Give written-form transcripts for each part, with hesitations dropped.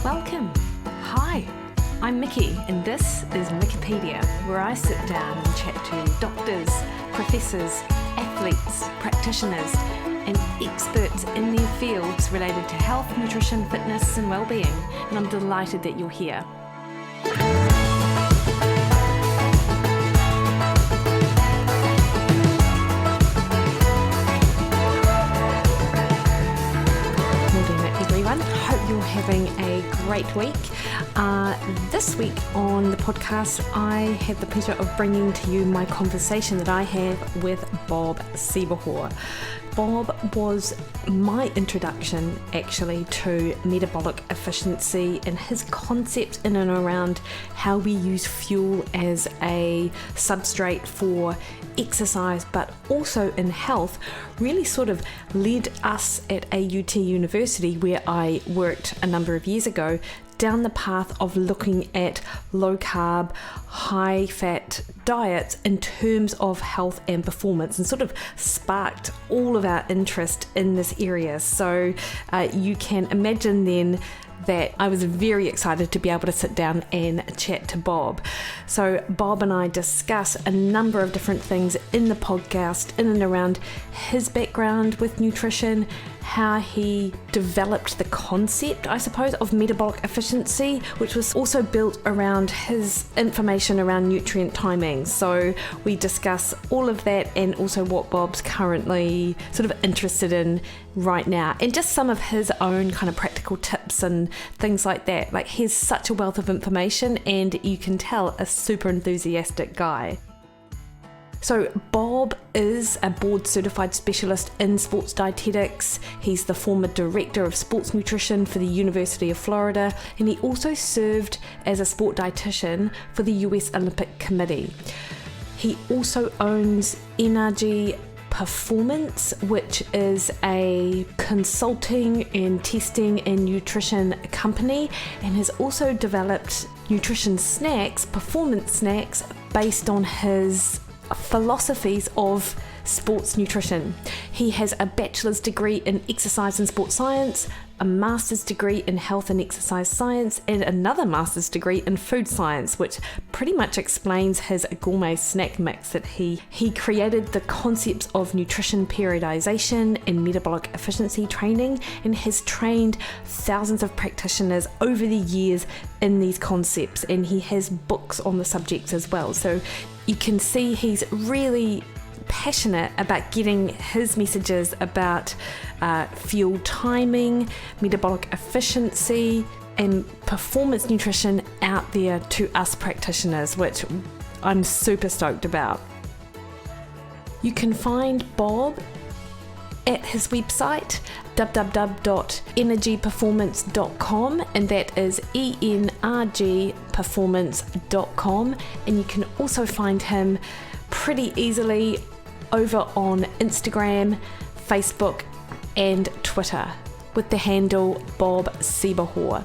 Welcome. Hi, I'm Mikki, and this is Mikkipedia, where I sit down and chat to doctors, professors, athletes, practitioners, and experts in their fields related to health, nutrition, fitness, and well-being. And I'm delighted that you're here. Hope you're having a great week. This week on the podcast, I have the pleasure of bringing to you my conversation that I have with Bob Seebahor. Bob was my introduction actually to metabolic efficiency and his concept in and around how we use fuel as a substrate for exercise, but also in health, really sort of led us at AUT University, where I worked a number of years ago, down the path of looking at low carb, high fat diets in terms of health and performance, and sort of sparked all of our interest in this area. So you can imagine then that I was very excited to be able to sit down and chat to Bob. So Bob and I discuss a number of different things in the podcast in and around his background with nutrition, how he developed the concept, I suppose, of metabolic efficiency, which was also built around his information around nutrient timing. So we discuss all of that and also what Bob's currently sort of interested in right now, and just some of his own kind of practical tips and things like that. Like, he's such a wealth of information, and you can tell a super enthusiastic guy. So Bob is a board certified specialist in sports dietetics. He's the former director of sports nutrition for the University of Florida, and he also served as a sport dietitian for the US Olympic Committee. He also owns NRG Performance, which is a consulting and testing and nutrition company, and has also developed nutrition snacks, performance snacks, based on his philosophies of sports nutrition. He has a bachelor's degree in exercise and sports science, a master's degree in health and exercise science, and another master's degree in food science, which pretty much explains his gourmet snack mix that he created the concepts of nutrition periodization and metabolic efficiency training, and has trained thousands of practitioners over the years in these concepts, and he has books on the subjects as well. So you can see he's really passionate about getting his messages about fuel timing, metabolic efficiency, and performance nutrition out there to us practitioners, which I'm super stoked about. You can find Bob at his website www.energyperformance.com, and that is ENRGperformance.com, and you can also find him pretty easily over on Instagram, Facebook, and Twitter with the handle Bob Seebahor.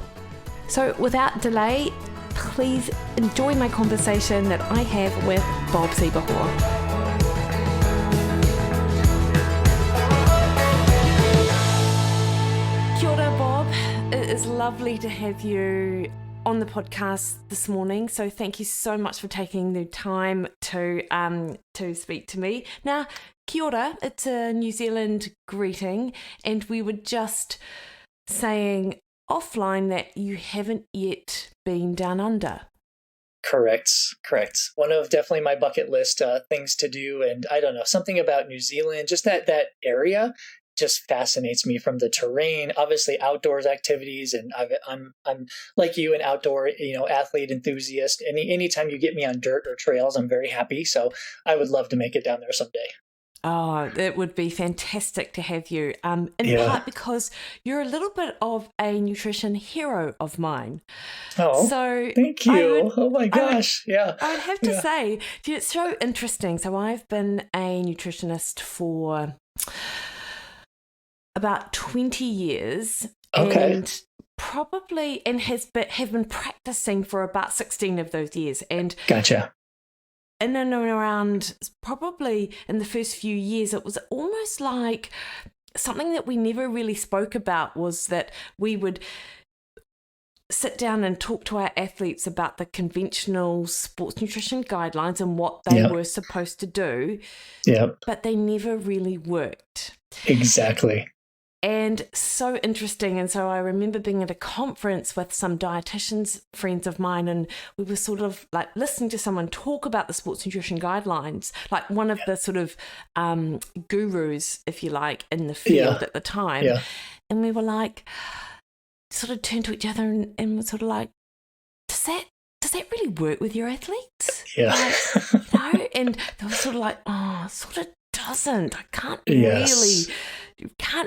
So without delay, please enjoy my conversation that I have with Bob Seebahor. Kia ora, Bob. It is lovely to have you on the podcast this morning, so thank you so much for taking the time to speak to me. Now, kia ora, it's a New Zealand greeting, and we were just saying offline that you haven't yet been down under. Correct. One of definitely my bucket list things to do, and I don't know, something about New Zealand, just that area just fascinates me, from the terrain, obviously outdoors activities, and I'm like you, an outdoor athlete enthusiast. Anytime you get me on dirt or trails, I'm very happy. So I would love to make it down there someday. Oh, it would be fantastic to have you. In part because you're a little bit of a nutrition hero of mine. Oh, so thank you. Oh my gosh. I would have to say, it's so interesting. So I've been a nutritionist for about 20 years, and probably have been practicing for about 16 of those years. And gotcha. In and around, probably in the first few years, it was almost like something that we never really spoke about was that we would sit down and talk to our athletes about the conventional sports nutrition guidelines and what they were supposed to do, but they never really worked. Exactly. And so interesting. And so I remember being at a conference with some dietitians, friends of mine, and we were sort of like listening to someone talk about the sports nutrition guidelines, like one of the sort of gurus, if you like, in the field at the time. Yeah. And we were like, sort of turned to each other and were sort of like, does that really work with your athletes? Yeah. Like, and they were sort of like, oh, it sort of doesn't. I can't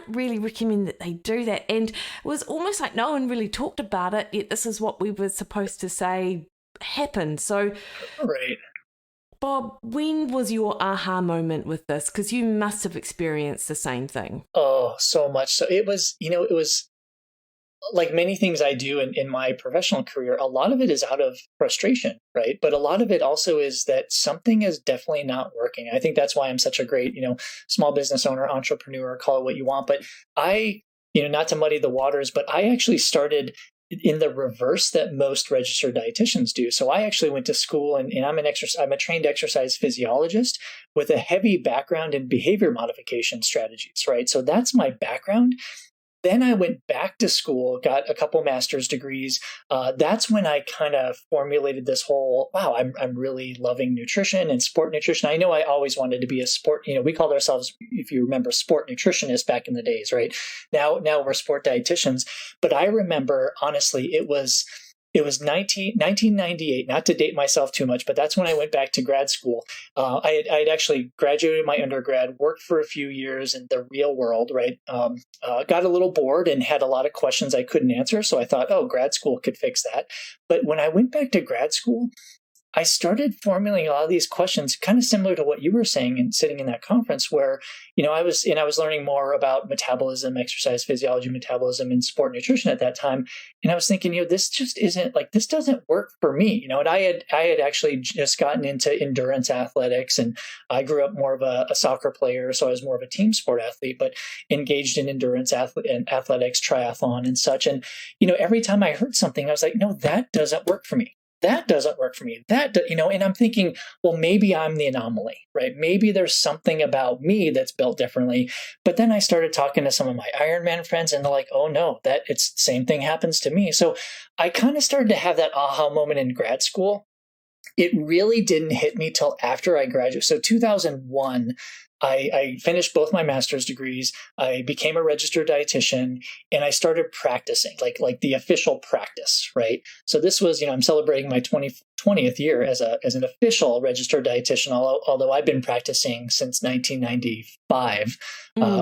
really recommend that they do that. And it was almost like no one really talked about it, yet this is what we were supposed to say happened. So, right. Bob, when was your aha moment with this? Because you must have experienced the same thing. Oh, so much. So it was like many things I do in my professional career, a lot of it is out of frustration, right? But a lot of it also is that something is definitely not working. I think that's why I'm such a great, small business owner, entrepreneur, call it what you want. But I, not to muddy the waters, but I actually started in the reverse that most registered dietitians do. So I actually went to school and I'm a trained exercise physiologist with a heavy background in behavior modification strategies, right? So that's my background. Then I went back to school, got a couple master's degrees. That's when I kind of formulated this whole, wow, I'm really loving nutrition and sport nutrition. I know I always wanted to be a sport, we called ourselves, if you remember, sport nutritionists back in the days, right? Now we're sport dietitians. But I remember, honestly, it was 1998, not to date myself too much, but that's when I went back to grad school. I had actually graduated my undergrad, worked for a few years in the real world, right? Got a little bored and had a lot of questions I couldn't answer. So I thought, grad school could fix that. But when I went back to grad school, I started formulating a lot of these questions, kind of similar to what you were saying and sitting in that conference where, I was learning more about metabolism, exercise physiology, metabolism, and sport nutrition at that time. And I was thinking, this just isn't this doesn't work for me. And I had actually just gotten into endurance athletics, and I grew up more of a soccer player. So I was more of a team sport athlete, but engaged in endurance and athletics, triathlon and such. And, every time I heard something, I was like, no, that doesn't work for me. That doesn't work for me. And I'm thinking, well, maybe I'm the anomaly, right? Maybe there's something about me that's built differently. But then I started talking to some of my Ironman friends and they're like, oh no, it's the same thing happens to me. So I kind of started to have that aha moment in grad school. It really didn't hit me till after I graduated. So 2001, I finished both my master's degrees. I became a registered dietitian and I started practicing, like the official practice, right? So this was, I'm celebrating my 20th year as an official registered dietitian, although I've been practicing since 1995,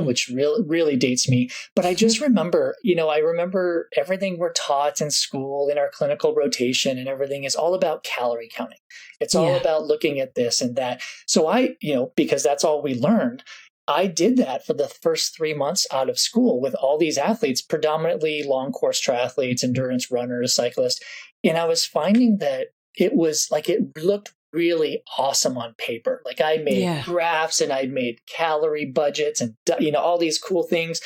which really dates me. But I just remember, I remember everything we're taught in school, in our clinical rotation and everything is all about calorie counting. It's all about looking at this and that. So I, because that's all we learned, I did that for the first 3 months out of school with all these athletes, predominantly long course triathletes, endurance runners, cyclists. And I was finding that it looked really awesome on paper. Like I made graphs and I made calorie budgets and, all these cool things.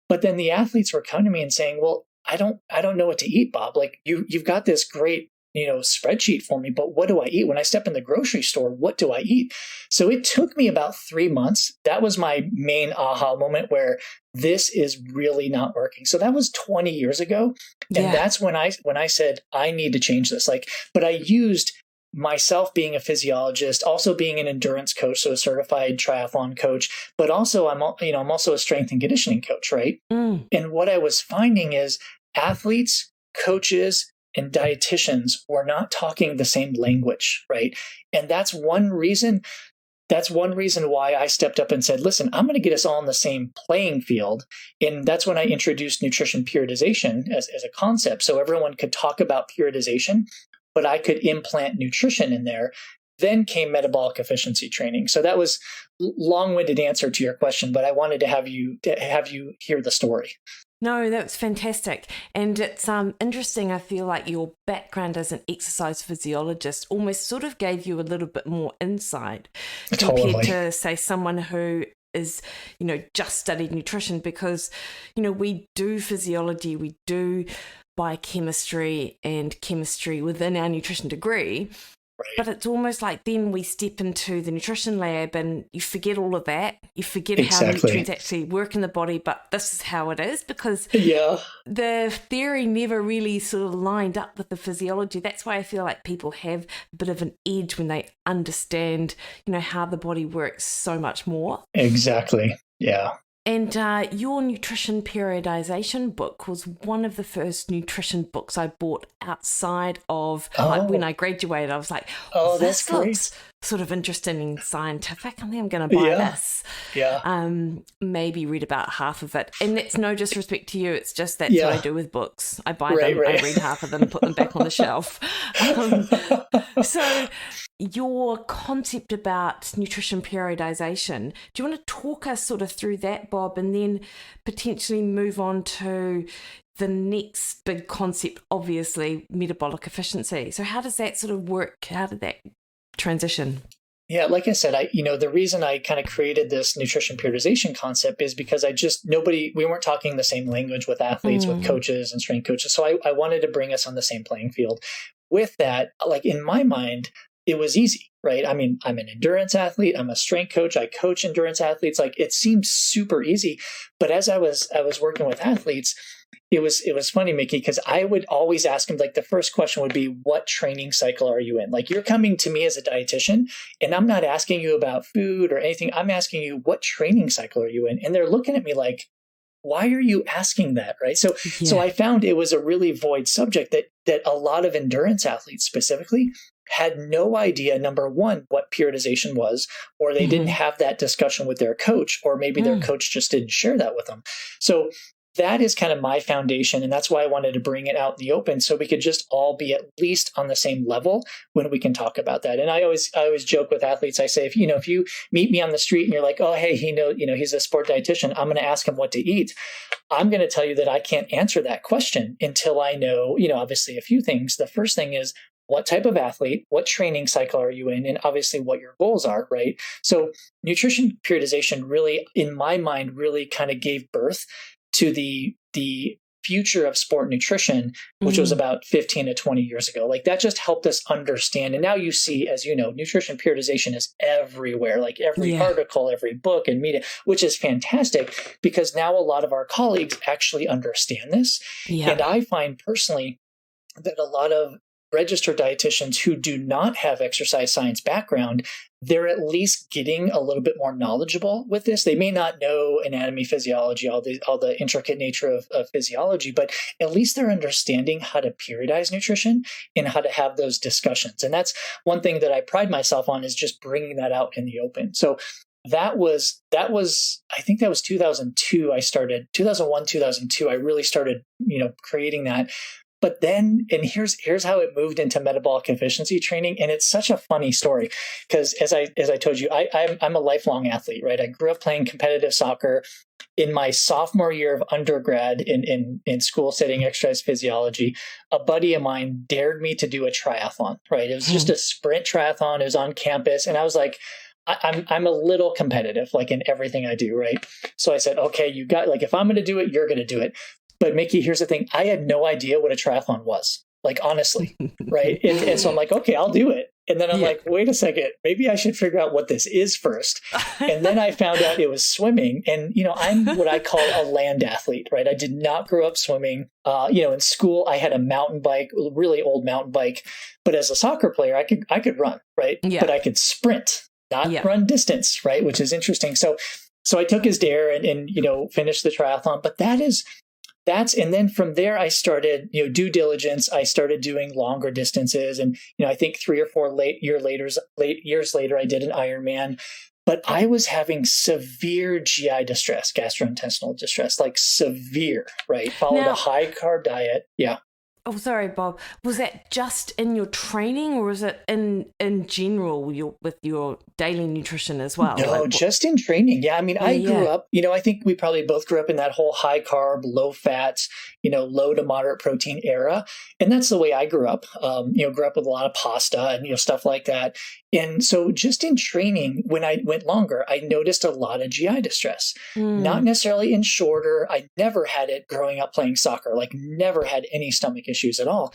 But then the athletes were coming to me and saying, well, I don't know what to eat, Bob. Like you've got this great spreadsheet for me, but what do I eat? When I step in the grocery store, what do I eat? So it took me about 3 months. That was my main aha moment where this is really not working. So that was 20 years ago. And that's when I said, I need to change this. But I used myself being a physiologist, also being an endurance coach, so a certified triathlon coach, but also I'm also a strength and conditioning coach, right? And what I was finding is athletes, coaches, and dietitians were not talking the same language, right? And that's one reason why I stepped up and said, listen, I'm going to get us all on the same playing field. And that's when I introduced nutrition periodization as a concept. So everyone could talk about periodization, but I could implant nutrition in there. Then came metabolic efficiency training. So that was long-winded answer to your question, but I wanted to have you hear the story. No, that's fantastic. And it's interesting. I feel like your background as an exercise physiologist almost sort of gave you a little bit more insight compared to, say, someone who is, just studied nutrition, because, we do physiology, we do biochemistry and chemistry within our nutrition degree. Right. But it's almost like then we step into the nutrition lab and you forget all of that. You forget how nutrients actually work in the body, but this is how it is, because the theory never really sort of lined up with the physiology. That's why I feel like people have a bit of an edge when they understand, how the body works so much more. Exactly. Yeah. And your nutrition periodization book was one of the first nutrition books I bought outside of when I graduated. I was like, this looks sort of interesting and scientific. I think I'm going to buy this. Yeah. Maybe read about half of it. And that's no disrespect to you. It's just that's what I do with books. I buy them, I read half of them, put them back on the shelf. So your concept about nutrition periodization, do you want to talk us sort of through that, Bob, and then potentially move on to the next big concept, obviously, metabolic efficiency? So how does that sort of work? How did that transition? Yeah, like I said, the reason I kind of created this nutrition periodization concept is because we weren't talking the same language with athletes, with coaches and strength coaches. So I wanted to bring us on the same playing field. With that, like in my mind, it was easy, right? I mean, I'm an endurance athlete. I'm a strength coach. I coach endurance athletes. Like it seems super easy. But as I was working with athletes, it was funny, Mikki, because I would always ask them, like the first question would be, what training cycle are you in? Like you're coming to me as a dietitian and I'm not asking you about food or anything. I'm asking you, what training cycle are you in? And they're looking at me like, why are you asking that? Right. So I found it was a really void subject that a lot of endurance athletes specifically had no idea, number one, what periodization was, or they didn't have that discussion with their coach, or maybe their coach just didn't share that with them. So that is kind of my foundation. And that's why I wanted to bring it out in the open so we could just all be at least on the same level when we can talk about that. And I always joke with athletes. I say, if you meet me on the street and you're like, oh, hey, he's a sport dietitian, I'm going to ask him what to eat. I'm going to tell you that I can't answer that question until I know, obviously a few things. The first thing is, what type of athlete, what training cycle are you in, and obviously what your goals are, right? So nutrition periodization really, in my mind, really kind of gave birth to the future of sport nutrition, which was about 15 to 20 years ago. Like that just helped us understand. And now you see, as you know, nutrition periodization is everywhere, like every article, every book and media, which is fantastic because now a lot of our colleagues actually understand this. Yeah. And I find personally that a lot of registered dietitians who do not have exercise science background, they're at least getting a little bit more knowledgeable with this. They may not know anatomy, physiology, all the intricate nature of physiology, but at least they're understanding how to periodize nutrition and how to have those discussions. And that's one thing that I pride myself on, is just bringing that out in the open. So that was, I think that was 2002. I started 2001, 2002. I really started, creating that. But then, and here's how it moved into metabolic efficiency training. And it's such a funny story because as I told you, I'm a lifelong athlete, right? I grew up playing competitive soccer. In my sophomore year of undergrad in school studying exercise physiology, a buddy of mine dared me to do a triathlon, right? It was just a sprint triathlon. It was on campus. And I was like, I'm a little competitive, like in everything I do, right? So I said, okay, if I'm going to do it, you're going to do it. But Mikki, here's the thing. I had no idea what a triathlon was, like honestly, right? And so I'm like, okay, I'll do it. And then I'm like, wait a second, maybe I should figure out what this is first. And then I found out it was swimming. And, I'm what I call a land athlete, right? I did not grow up swimming. In school, I had a mountain bike, a really old mountain bike. But as a soccer player, I could run, right? Yeah. But I could sprint, not run distance, right? Which is interesting. So I took his dare and finished the triathlon. But and then from there, I started, due diligence. I started doing longer distances. And, I think 3 or 4 years later, I did an Ironman. But I was having severe GI distress, gastrointestinal distress, like severe, right? Followed a high carb diet. Yeah. Oh, sorry, Bob. Was that just in your training, or was it in general with your daily nutrition as well? No, just in training. Yeah. I mean, I grew up, I think we probably both grew up in that whole high carb, low fat, low to moderate protein era. And that's the way I grew up, grew up with a lot of pasta and, stuff like that. And so just in training, when I went longer, I noticed a lot of GI distress, not necessarily in shorter. I never had it growing up playing soccer, like never had any stomach issues at all.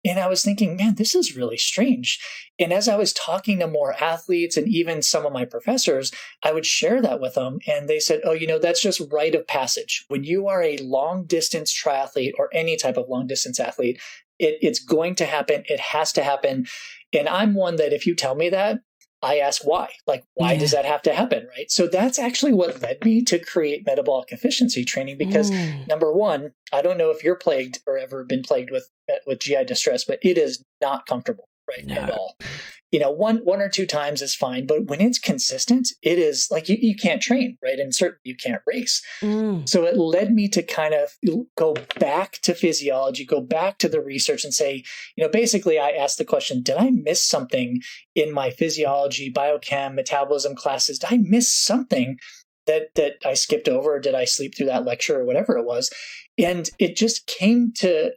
And I was thinking, man, this is really strange. And as I was talking to more athletes and even some of my professors, I would share that with them. And they said, oh, that's just rite of passage. When you are a long distance triathlete or any type of long distance athlete, it's going to happen. It has to happen. And I'm one that if you tell me that, I ask why. Like, why does that have to happen, right? So that's actually what led me to create metabolic efficiency training because number one, I don't know if you're plagued or ever been plagued with GI distress, but it is not comfortable, right? No. At all. One or two times is fine, but when it's consistent, it is like you can't train, right? And certainly you can't race. So it led me to kind of go back to physiology, go back to the research and say, basically I asked the question, did I miss something in my physiology, biochem, metabolism classes? Did I miss something that I skipped over? Or did I sleep through that lecture or whatever it was? And it just came to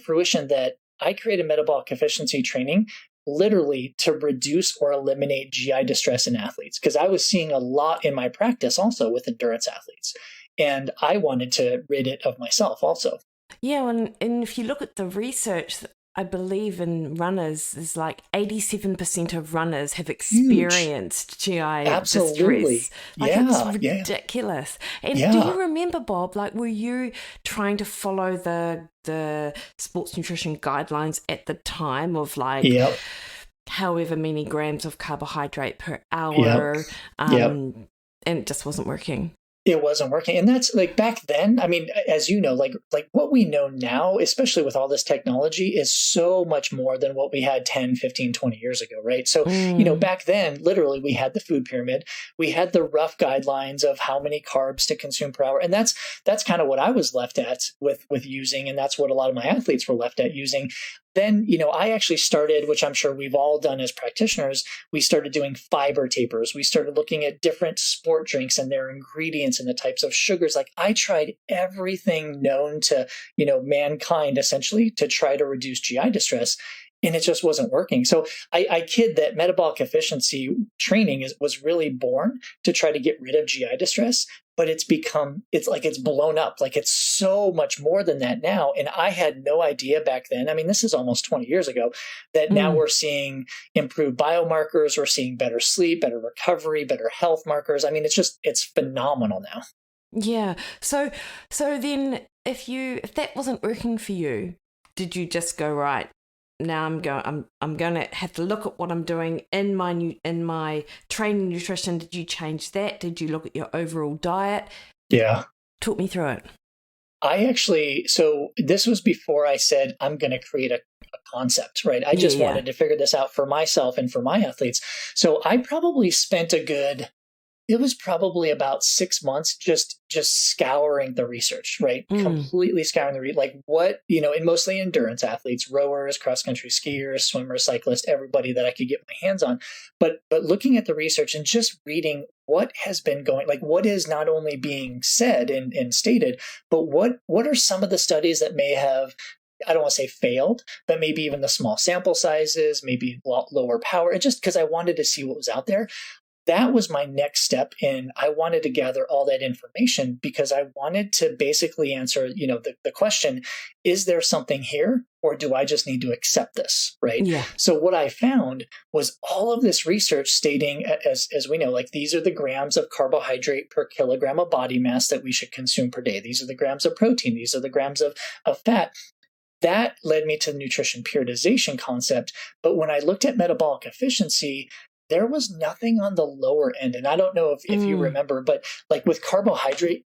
fruition that I created metabolic efficiency training literally to reduce or eliminate GI distress in athletes, because I was seeing a lot in my practice also with endurance athletes. And I wanted to rid it of myself also. Yeah, and if you look at the research, I believe in runners, is like 87% of runners have experienced GI distress. It's ridiculous. And do you remember, Bob, like, were you trying to follow the sports nutrition guidelines at the time of like however many grams of carbohydrate per hour? And it just wasn't working. It wasn't working. And that's like back then, I mean, as you know, like what we know now, especially with all this technology, is so much more than what we had 10, 15, 20 years ago, right? So, back then, literally, we had the food pyramid. We had the rough guidelines of how many carbs to consume per hour. And that's kind of what I was left at with using. And that's what a lot of my athletes were left at using. Then, I actually started, which I'm sure we've all done as practitioners, we started doing fiber tapers. We started looking at different sport drinks and their ingredients and the types of sugars. Like I tried everything known to, mankind essentially to try to reduce GI distress. And it just wasn't working. So I kid that metabolic efficiency training was really born to try to get rid of GI distress, but it's blown up. Like it's so much more than that now. And I had no idea back then. I mean, this is almost 20 years ago that now we're seeing improved biomarkers. We're seeing better sleep, better recovery, better health markers. I mean, it's phenomenal now. Yeah. So then if that wasn't working for you, did you just go, right, now I'm going to have to look at what I'm doing in my training nutrition? Did you change that? Did you look at your overall diet? Yeah. Talk me through it. So this was before I said I'm going to create a concept, right? I just wanted to figure this out for myself and for my athletes. So I probably spent it was probably about 6 months just scouring the research, right? Completely scouring like what, and mostly endurance athletes, rowers, cross-country skiers, swimmers, cyclists, everybody that I could get my hands on. But looking at the research and just reading what has been going, like what is not only being said and stated, but what are some of the studies that may have, I don't want to say failed, but maybe even the small sample sizes, maybe lower power, and just because I wanted to see what was out there. That was my next step in. I wanted to gather all that information because I wanted to basically answer, the question, is there something here or do I just need to accept this, right? Yeah. So what I found was all of this research stating, as we know, like these are the grams of carbohydrate per kilogram of body mass that we should consume per day. These are the grams of protein. These are the grams of fat. That led me to the nutrition periodization concept. But when I looked at metabolic efficiency, there was nothing on the lower end. And I don't know if you remember, but like with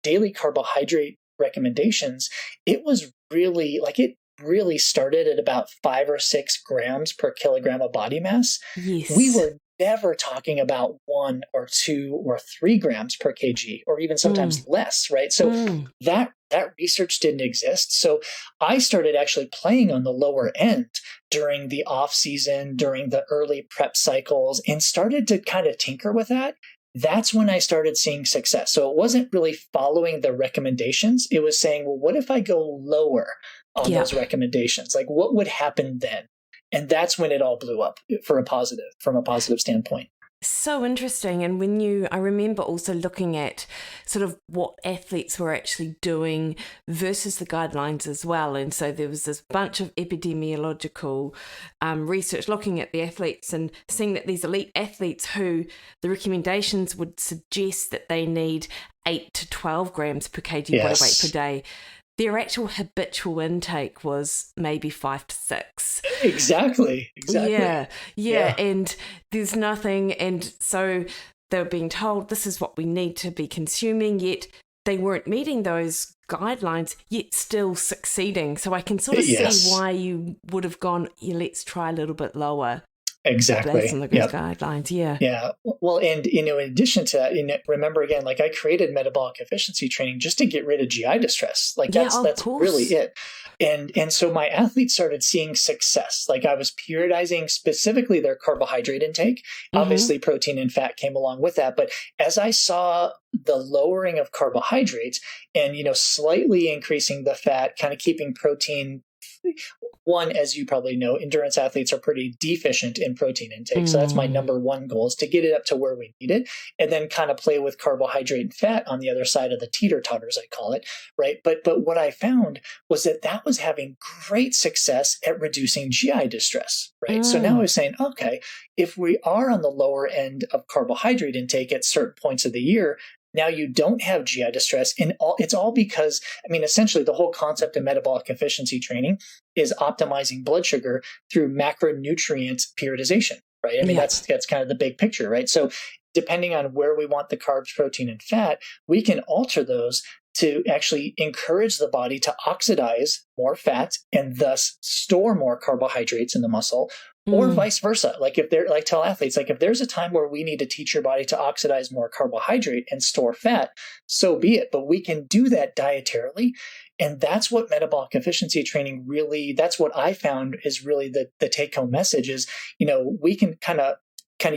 daily carbohydrate recommendations, it was really it really started at about 5 or 6 grams per kilogram of body mass. Yes. We were never talking about 1 or 2 or 3 grams per kg, or even sometimes less, right? So that that research didn't exist. So I started actually playing on the lower end during the off season, during the early prep cycles, and started to kind of tinker with that. That's when I started seeing success. So it wasn't really following the recommendations. It was saying, well, what if I go lower on those recommendations? Like, what would happen then? And that's when it all blew up from a positive standpoint. So interesting. And I remember also looking at sort of what athletes were actually doing versus the guidelines as well. And so there was this bunch of epidemiological research looking at the athletes and seeing that these elite athletes who the recommendations would suggest that they need 8 to 12 grams per kg body weight per day. Their actual habitual intake was maybe 5 to 6. Exactly. Yeah. And there's nothing. And so they were being told this is what we need to be consuming, yet they weren't meeting those guidelines, yet still succeeding. So I can sort of see why you would have gone, let's try a little bit lower. Exactly. Based on the guidelines, Yeah. Well, and, in addition to that, remember again, like I created metabolic efficiency training just to get rid of GI distress. Like that's really it. And so my athletes started seeing success. Like I was periodizing specifically their carbohydrate intake. Obviously protein and fat came along with that. But as I saw the lowering of carbohydrates and, slightly increasing the fat, kind of keeping protein. One, as you probably know, endurance athletes are pretty deficient in protein intake. So that's my number one goal, is to get it up to where we need it, and then kind of play with carbohydrate and fat on the other side of the teeter-totters, I call it, right? But what I found was that was having great success at reducing GI distress, right? So now I was saying, okay, if we are on the lower end of carbohydrate intake at certain points of the year, now you don't have GI distress, and it's all because, essentially the whole concept of metabolic efficiency training is optimizing blood sugar through macronutrient periodization, right? That's kind of the big picture, right? So depending on where we want the carbs, protein, and fat, we can alter those to actually encourage the body to oxidize more fat and thus store more carbohydrates in the muscle, or vice versa. Like tell athletes, like if there's a time where we need to teach your body to oxidize more carbohydrate and store fat, so be it. But we can do that dietarily. And that's what metabolic efficiency training really, that's what I found is really the take home message is, we can kind of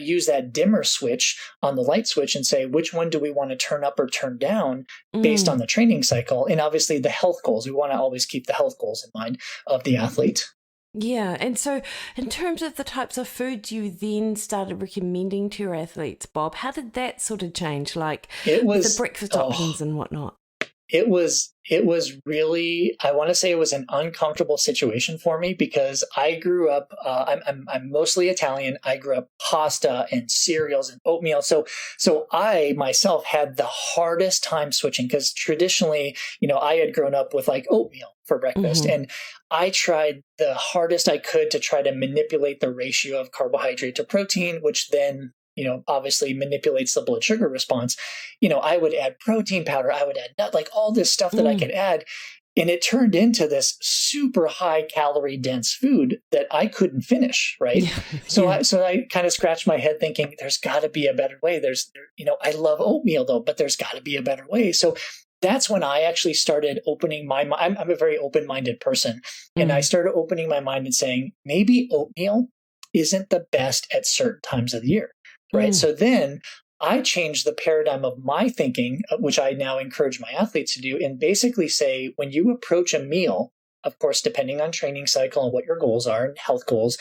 use that dimmer switch on the light switch and say, which one do we want to turn up or turn down based on the training cycle? And obviously the health goals, we want to always keep the health goals in mind of the athlete. Yeah. And so in terms of the types of foods you then started recommending to your athletes, Bob, how did that sort of change? Like the breakfast options and whatnot? It was really, I want to say it was an uncomfortable situation for me because I grew up, I'm mostly Italian. I grew up pasta and cereals and oatmeal. So I myself had the hardest time switching because traditionally, I had grown up with like oatmeal for breakfast. And I tried the hardest I could to try to manipulate the ratio of carbohydrate to protein, which then obviously manipulates the blood sugar response. I would add protein powder, I would add nut, like all this stuff that I could add. And it turned into this super high calorie dense food that I couldn't finish. Right. So I kind of scratched my head thinking there's gotta be a better way. I love oatmeal though, but there's gotta be a better way. So that's when I actually started opening my mind. I'm a very open-minded person. And I started opening my mind and saying, maybe oatmeal isn't the best at certain times of the year. Right. So then I changed the paradigm of my thinking, which I now encourage my athletes to do, and basically say, when you approach a meal, of course, depending on training cycle and what your goals are and health goals,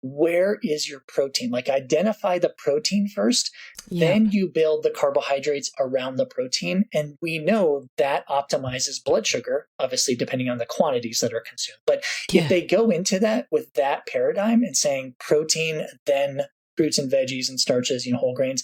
where is your protein? Like identify the protein first, then you build the carbohydrates around the protein. And we know that optimizes blood sugar, obviously, depending on the quantities that are consumed. But if they go into that with that paradigm and saying protein, then fruits and veggies and starches, whole grains,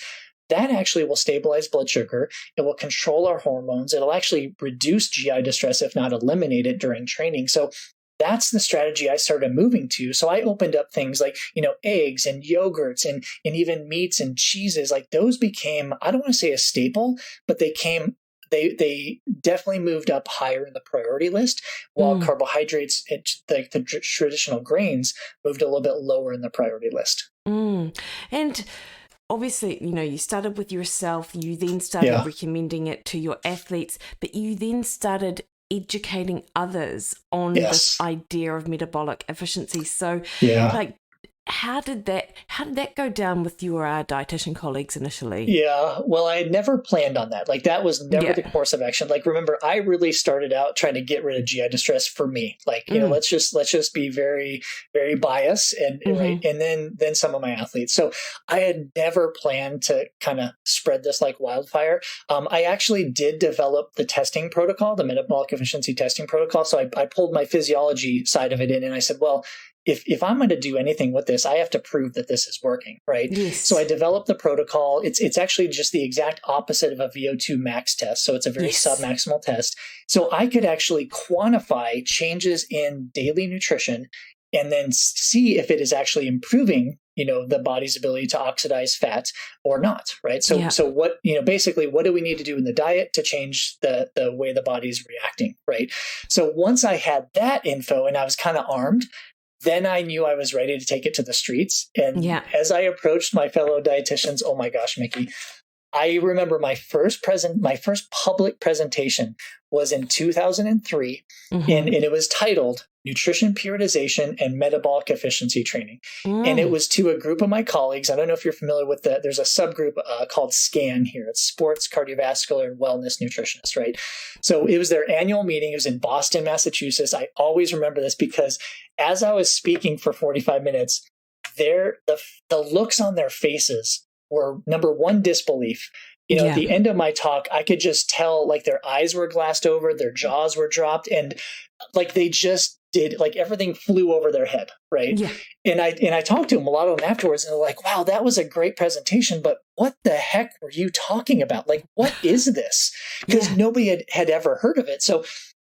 that actually will stabilize blood sugar. It will control our hormones. It'll actually reduce GI distress, if not eliminate it during training. So that's the strategy I started moving to. So I opened up things like, eggs and yogurts and even meats and cheeses. Like those became, I don't want to say a staple, but they definitely moved up higher in the priority list, while carbohydrates, like the traditional grains, moved a little bit lower in the priority list. And obviously, you started with yourself, you then started recommending it to your athletes, but you then started educating others on this idea of metabolic efficiency. So like, how did that go down with your dietitian colleagues initially? Yeah, well, I had never planned on that. Like, that was never the course of action. Like, remember, I really started out trying to get rid of GI distress for me. Like, you know, let's just be very, very biased, and right, and then some of my athletes. So I had never planned to kind of spread this like wildfire. I actually did develop the testing protocol, the metabolic efficiency testing protocol. So I pulled my physiology side of it in, and I said, well, if I'm going to do anything with this, I have to prove that this is working, right? Yes. So I developed the protocol. It's actually just the exact opposite of a VO2 max test. So it's a very submaximal test. So I could actually quantify changes in daily nutrition and then see if it is actually improving, you know, the body's ability to oxidize fat or not, right? So what, you know, basically, what do we need to do in the diet to change the way the body's reacting, right? So once I had that info and I was kind of armed, then I knew I was ready to take it to the streets. And as I approached my fellow dietitians, oh my gosh, Mikki, I remember my first public presentation was in 2003, and it was titled Nutrition Periodization and Metabolic Efficiency Training. And it was to a group of my colleagues. I don't know if you're familiar with there's a subgroup called SCAN here. It's Sports, Cardiovascular, and Wellness Nutritionists, right? So it was their annual meeting. It was in Boston, Massachusetts. I always remember this because as I was speaking for 45 minutes, the looks on their faces were, number one, disbelief. You know, at the end of my talk, I could just tell, like, their eyes were glassed over, their jaws were dropped, and like they just did, like, everything flew over their head, right? Yeah. And I talked to them, a lot of them afterwards, and they're like, wow, that was a great presentation, but what the heck were you talking about? Like, what is this? Because nobody had ever heard of it. So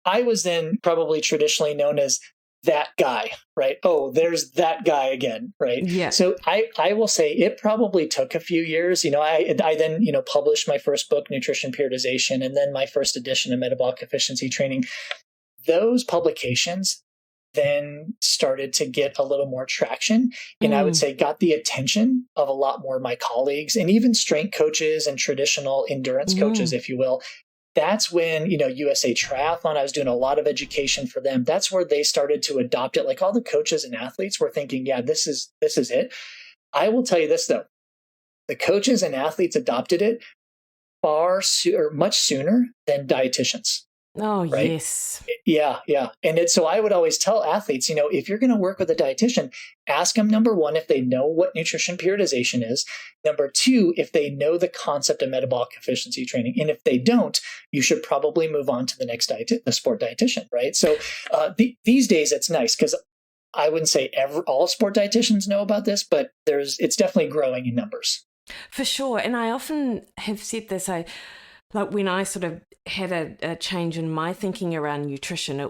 I was then probably traditionally known as that guy, right? Oh, there's that guy again, right? Yeah. So I will say it probably took a few years. You know, I then, you know, published my first book, Nutrition Periodization, and then my first edition of Metabolic Efficiency Training. Those publications then started to get a little more traction, and I would say got the attention of a lot more of my colleagues and even strength coaches and traditional endurance coaches, if you will. That's when, you know, USA Triathlon, I was doing a lot of education for them. That's where they started to adopt it. Like, all the coaches and athletes were thinking, yeah, this is it. I will tell you this, though. The coaches and athletes adopted it much sooner than dietitians. Oh, right? yes. Yeah. And so I would always tell athletes, you know, if you're going to work with a dietitian, ask them, number one, if they know what nutrition periodization is. Number two, if they know the concept of metabolic efficiency training. And if they don't, you should probably move on to the next the sport dietitian, right? So these days it's nice because I wouldn't say all sport dietitians know about this, but it's definitely growing in numbers. For sure. And I often have said this, like when I sort of had a change in my thinking around nutrition,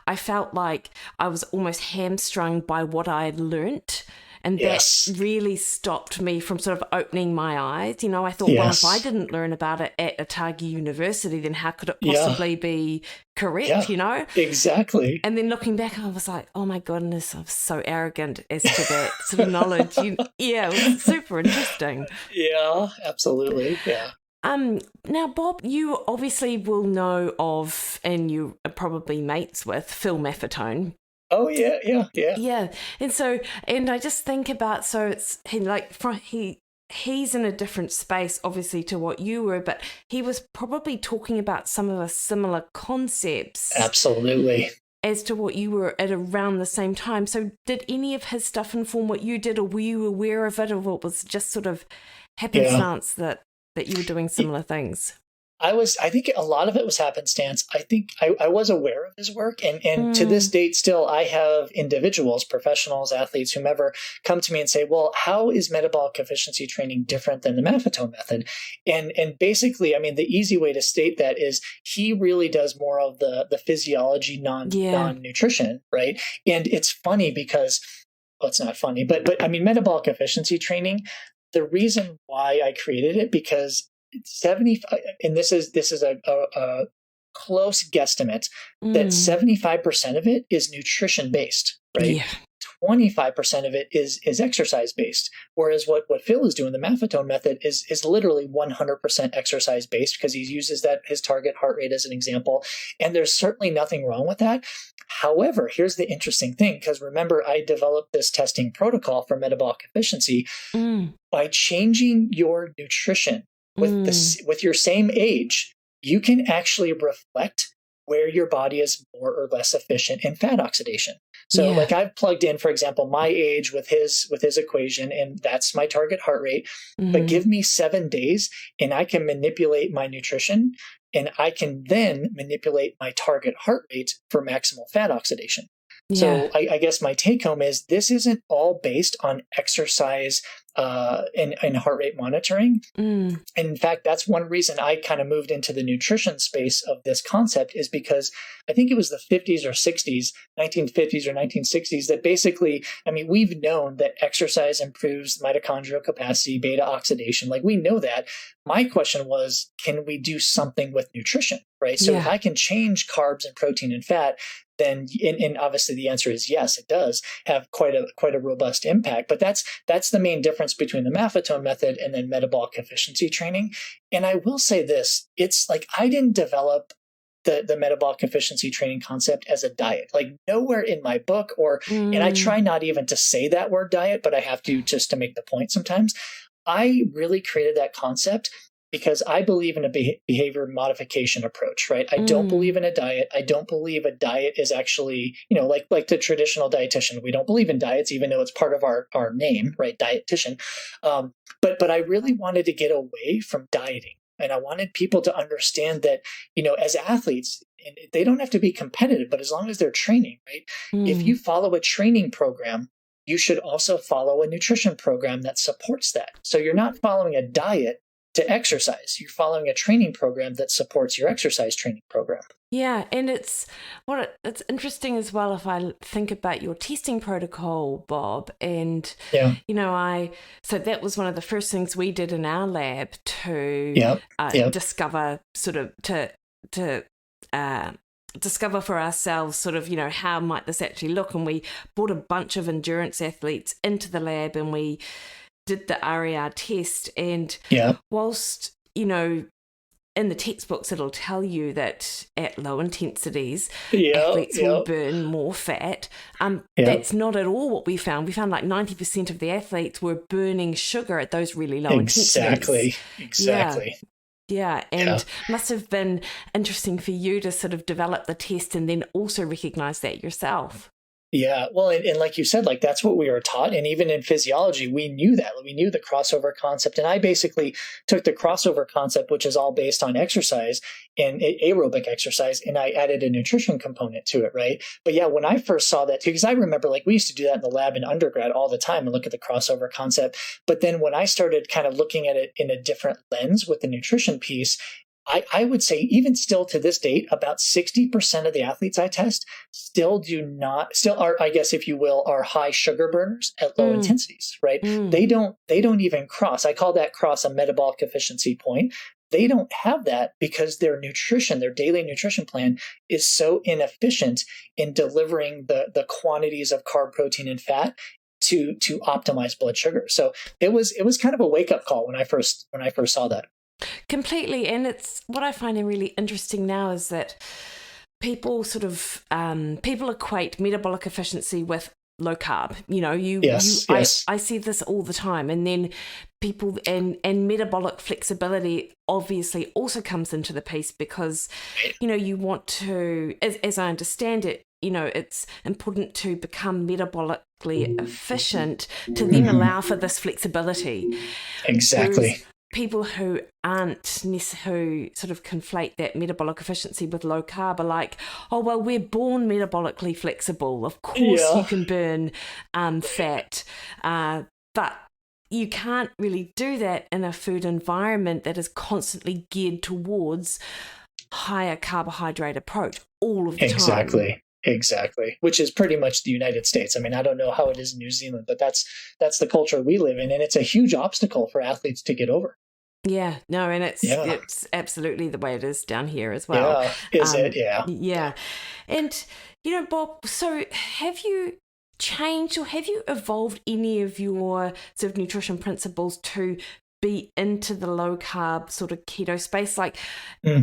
I felt like I was almost hamstrung by what I had learnt. And that really stopped me from sort of opening my eyes. You know, I thought, well, if I didn't learn about it at Otago University, then how could it possibly be correct, you know? Exactly. And then looking back, I was like, oh my goodness, I was so arrogant as to that sort of knowledge. It was super interesting. Yeah, absolutely. Yeah. Now, Bob, you obviously will know of, and you are probably mates with, Phil Maffetone. Oh, yeah. Yeah. And I just think about, so it's he's in a different space, obviously, to what you were, but he was probably talking about some of the similar concepts. Absolutely. As to what you were at around the same time. So did any of his stuff inform what you did, or were you aware of it, or it was just sort of happenstance that you were doing similar things? I think a lot of it was happenstance. I think I was aware of his work, and to this date still, I have individuals, professionals, athletes, whomever, come to me and say, well, how is metabolic efficiency training different than the Maffetone method? And basically, I mean, the easy way to state that is he really does more of the physiology, non-nutrition, right? And it's funny because, well, it's not funny, but I mean, metabolic efficiency training, the reason why I created it, because 75, and this is a close guesstimate, that 75% of it is nutrition based, right? 25% of it is exercise based. Whereas what Phil is doing, the Maffetone method, is literally 100% exercise based, because he uses that his target heart rate as an example. And there's certainly nothing wrong with that. However, here's the interesting thing, because remember, I developed this testing protocol for metabolic efficiency. By changing your nutrition with your same age, you can actually reflect where your body is more or less efficient in fat oxidation. So like I've plugged in, for example, my age with his equation, and that's my target heart rate. But give me 7 days and I can manipulate my nutrition, and I can then manipulate my target heart rate for maximal fat oxidation. So I guess my take home is this isn't all based on exercise and heart rate monitoring. And in fact, that's one reason I kind of moved into the nutrition space of this concept, is because I think it was the 50s or 60s, 1950s or 1960s, that basically, I mean, we've known that exercise improves mitochondrial capacity, beta oxidation. Like, we know that. My question was, can we do something with nutrition, right? So if I can change carbs and protein and fat, then, and obviously the answer is yes, it does have quite a robust impact. But that's the main difference between the Maffetone method and then metabolic efficiency training. And I will say this, it's like, I didn't develop the metabolic efficiency training concept as a diet, like nowhere in my book, and I try not even to say that word diet, but I have to, just to make the point sometimes. I really created that concept because I believe in a behavior modification approach, right? I don't believe in a diet. I don't believe a diet is actually, like the traditional dietitian. We don't believe in diets, even though it's part of our name, right? Dietitian. But I really wanted to get away from dieting. And I wanted people to understand that, as athletes, they don't have to be competitive, but as long as they're training, right? If you follow a training program, you should also follow a nutrition program that supports that. So you're not following a diet to exercise. You're following a training program that supports your exercise training program. Yeah, and it's interesting as well if I think about your testing protocol, Bob, and so that was one of the first things we did in our lab to discover discover for ourselves sort of, how might this actually look, and we brought a bunch of endurance athletes into the lab and we did the RER test, and whilst, in the textbooks it'll tell you that at low intensities athletes will burn more fat, that's not at all what we found. We found like 90% of the athletes were burning sugar at those really low intensities. Exactly. Yeah, and must have been interesting for you to sort of develop the test and then also recognize that yourself. Yeah, well, and like you said, like that's what we were taught. And even in physiology, we knew that. We knew the crossover concept. And I basically took the crossover concept, which is all based on exercise and aerobic exercise, and I added a nutrition component to it, right? But yeah, when I first saw that too, because I remember like we used to do that in the lab in undergrad all the time and look at the crossover concept. But then when I started kind of looking at it in a different lens with the nutrition piece, I would say even still to this date, about 60% of the athletes I test still are, I guess, if you will, are high sugar burners at low intensities, right? They don't even cross. I call that cross a metabolic efficiency point. They don't have that because their nutrition, their daily nutrition plan is so inefficient in delivering the quantities of carb, protein, and fat to optimize blood sugar. So it was kind of a wake up call when I first saw that. Completely. And it's what I find really interesting now is that people sort of people equate metabolic efficiency with low carb. I see this all the time. And then people and metabolic flexibility obviously also comes into the piece because you want to, as I understand it, it's important to become metabolically efficient to then allow for this flexibility. Exactly. Whereas people who who sort of conflate that metabolic efficiency with low carb are like, oh, well, we're born metabolically flexible. Of course you can burn fat, but you can't really do that in a food environment that is constantly geared towards higher carbohydrate approach all of the time. Exactly. Which is pretty much the United States. I mean, I don't know how it is in New Zealand, but that's the culture we live in. And it's a huge obstacle for athletes to get over. Yeah, no, and it's absolutely the way it is down here as well. Yeah, is it? Yeah. Yeah. And, Bob, so have you changed, or have you evolved any of your sort of nutrition principles to be into the low carb sort of keto space? Like,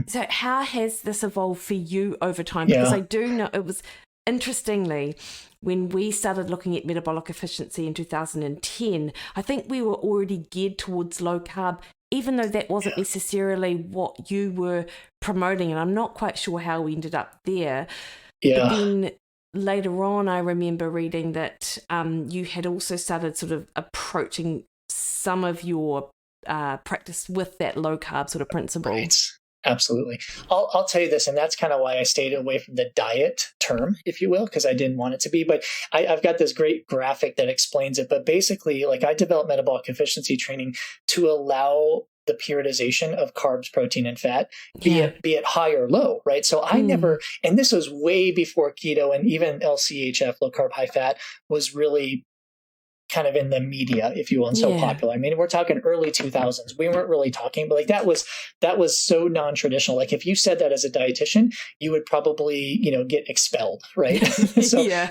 so how has this evolved for you over time? Because I do know it was, interestingly, when we started looking at metabolic efficiency in 2010, I think we were already geared towards low carb, even though that wasn't necessarily what you were promoting. And I'm not quite sure how we ended up there. But then later on, I remember reading that you had also started sort of approaching some of your practice with that low carb sort of principle. Right. Absolutely. I'll tell you this, and that's kind of why I stayed away from the diet term, if you will, because I didn't want it to be. But I've got this great graphic that explains it. But basically, like, I developed metabolic efficiency training to allow the periodization of carbs, protein, and fat, be it high or low, right? So I never, and this was way before keto, and even LCHF, low carb, high fat, was really kind of in the media, if you will, and so popular. I mean, we're talking early 2000s. We weren't really talking, but like that was so non-traditional. Like, if you said that as a dietitian, you would probably, get expelled, right?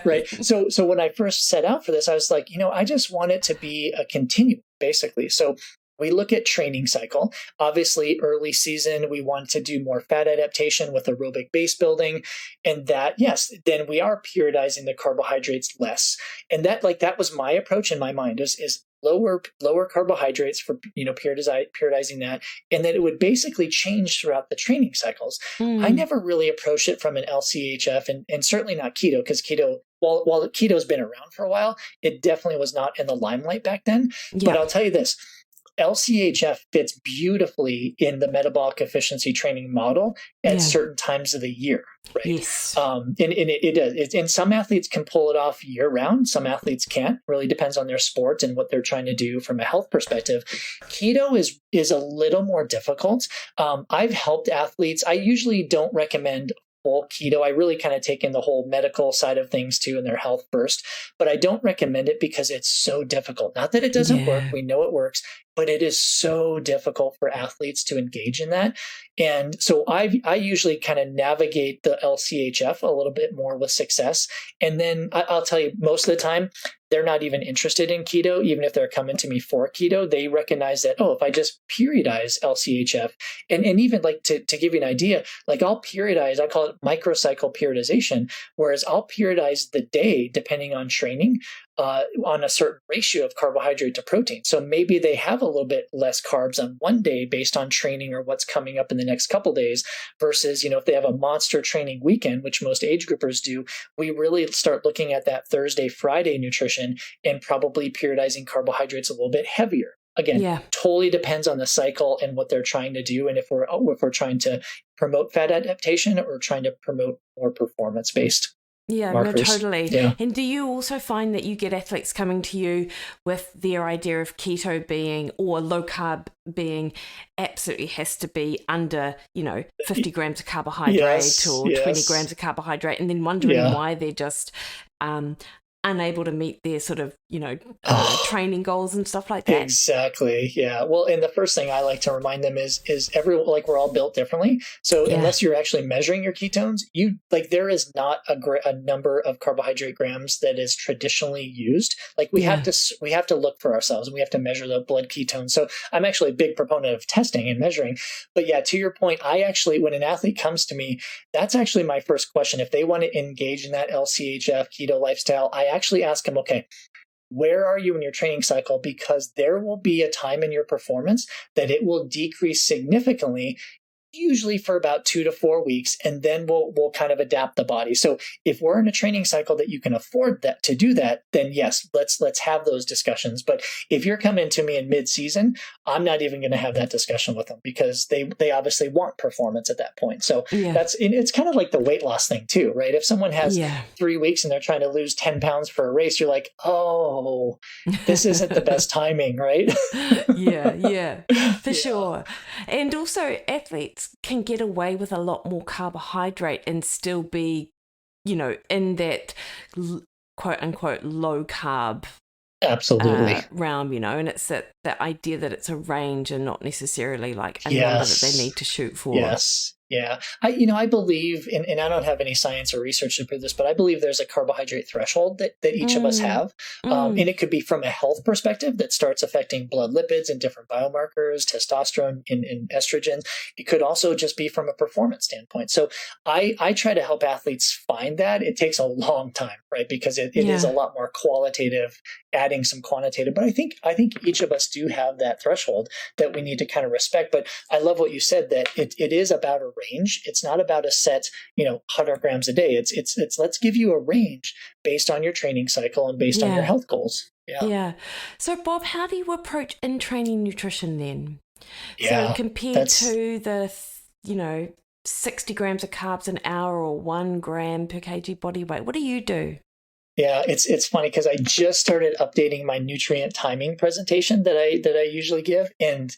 Right. So when I first set out for this, I was like, I just want it to be a continuum, basically. So we look at training cycle. Obviously, early season, we want to do more fat adaptation with aerobic base building. And that, yes, then we are periodizing the carbohydrates less. And that was my approach in my mind is lower carbohydrates for, periodizing that. And then it would basically change throughout the training cycles. I never really approached it from an LCHF and certainly not keto, because keto, while keto's been around for a while, it definitely was not in the limelight back then. But I'll tell you this, LCHF fits beautifully in the metabolic efficiency training model at certain times of the year, right? Yes. And it does. And some athletes can pull it off year round. Some athletes can't. Really depends on their sport and what they're trying to do from a health perspective. Keto is a little more difficult. I've helped athletes. I usually don't recommend full keto. I really kind of take in the whole medical side of things too, and their health first, but I don't recommend it because it's so difficult. Not that it doesn't work. We know it works, but it is so difficult for athletes to engage in that. And so I usually kind of navigate the LCHF a little bit more with success. And then I'll tell you, most of the time, they're not even interested in keto. Even if they're coming to me for keto, they recognize that, if I just periodize LCHF, and even like to give you an idea, like I'll periodize, I call it microcycle periodization, whereas I'll periodize the day depending on training on a certain ratio of carbohydrate to protein. So maybe they have a little bit less carbs on one day based on training or what's coming up in the next couple days versus, if they have a monster training weekend, which most age groupers do, we really start looking at that Thursday, Friday nutrition and probably periodizing carbohydrates a little bit heavier. Again, totally depends on the cycle and what they're trying to do. And if we're trying to promote fat adaptation or trying to promote more performance-based markers. No, totally. Yeah. And do you also find that you get athletes coming to you with their idea of keto being, or low carb being, absolutely has to be under, 50 grams of carbohydrate or 20 grams of carbohydrate, and then wondering why they're just unable to meet their sort of, training goals and stuff like that? Exactly. Yeah. Well, and the first thing I like to remind them is everyone, like, we're all built differently. So unless you're actually measuring your ketones, there is not a number of carbohydrate grams that is traditionally used. Like we have to look for ourselves, and we have to measure the blood ketones. So I'm actually a big proponent of testing and measuring. But to your point, when an athlete comes to me, that's actually my first question. If they want to engage in that LCHF keto lifestyle, I actually ask them, okay, where are you in your training cycle? Because there will be a time in your performance that it will decrease significantly, usually for about 2 to 4 weeks, and then we'll kind of adapt the body. So if we're in a training cycle that you can afford that to do that, then yes, let's have those discussions. But if you're coming to me in mid-season, I'm not even going to have that discussion with them, because they obviously want performance at that point. So it's kind of like the weight loss thing too, right? If someone has 3 weeks and they're trying to lose 10 pounds for a race, you're like, oh, this isn't the best timing, right? For sure. And also athletes can get away with a lot more carbohydrate and still be, in that quote unquote low carb realm, and it's that idea that it's a range and not necessarily like a number that they need to shoot for. Yeah. I believe, and I don't have any science or research to prove this, but I believe there's a carbohydrate threshold that each of us have. And it could be from a health perspective that starts affecting blood lipids and different biomarkers, testosterone and estrogens. It could also just be from a performance standpoint. So I try to help athletes find that. It takes a long time, right? Because it is a lot more qualitative, adding some quantitative. But I think each of us do have that threshold that we need to kind of respect. But I love what you said, that it is about a range. It's not about a set, 100 grams a day. It's let's give you a range based on your training cycle and based on your health goals. Yeah. So Bob, how do you approach in-training nutrition then? Yeah. So compared to the, 60 grams of carbs an hour or 1 gram per kg body weight, what do you do? Yeah, it's funny because I just started updating my nutrient timing presentation that I usually give, and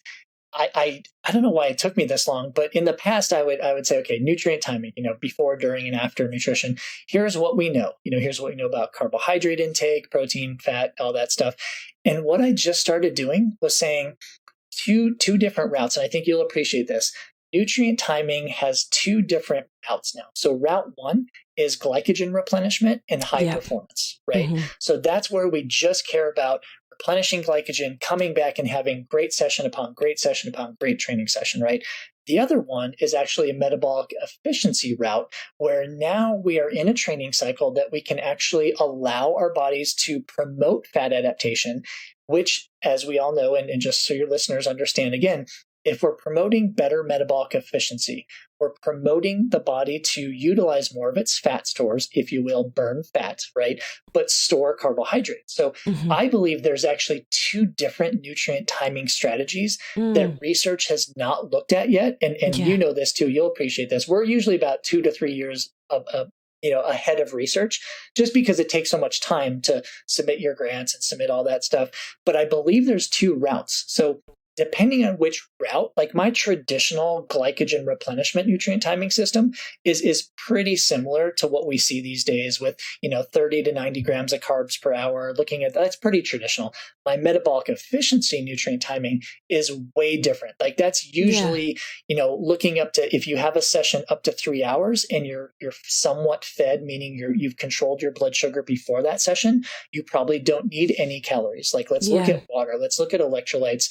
I don't know why it took me this long, but in the past I would say, okay, nutrient timing, before, during, and after nutrition. Here's what we know. Here's what we know about carbohydrate intake, protein, fat, all that stuff. And what I just started doing was saying two different routes, and I think you'll appreciate this. Nutrient timing has 2 different routes now. So route 1 is glycogen replenishment and high performance, right? Mm-hmm. So that's where we just care about replenishing glycogen, coming back and having great session upon great session upon great training session, right? The other one is actually a metabolic efficiency route, where now we are in a training cycle that we can actually allow our bodies to promote fat adaptation, which, as we all know, and just so your listeners understand again, if we're promoting better metabolic efficiency, we're promoting the body to utilize more of its fat stores, if you will, burn fat, right? But store carbohydrates. So I believe there's actually 2 different nutrient timing strategies that research has not looked at yet. And you know this too, you'll appreciate this. We're usually about 2 to 3 years ahead of research, just because it takes so much time to submit your grants and submit all that stuff. But I believe there's 2 routes. So depending on which route, like my traditional glycogen replenishment nutrient timing system is pretty similar to what we see these days with, 30 to 90 grams of carbs per hour. Looking at that's pretty traditional. My metabolic efficiency nutrient timing is way different. Like that's usually, looking up to, if you have a session up to 3 hours and you're somewhat fed, meaning you've controlled your blood sugar before that session, you probably don't need any calories. Like let's look at water, let's look at electrolytes.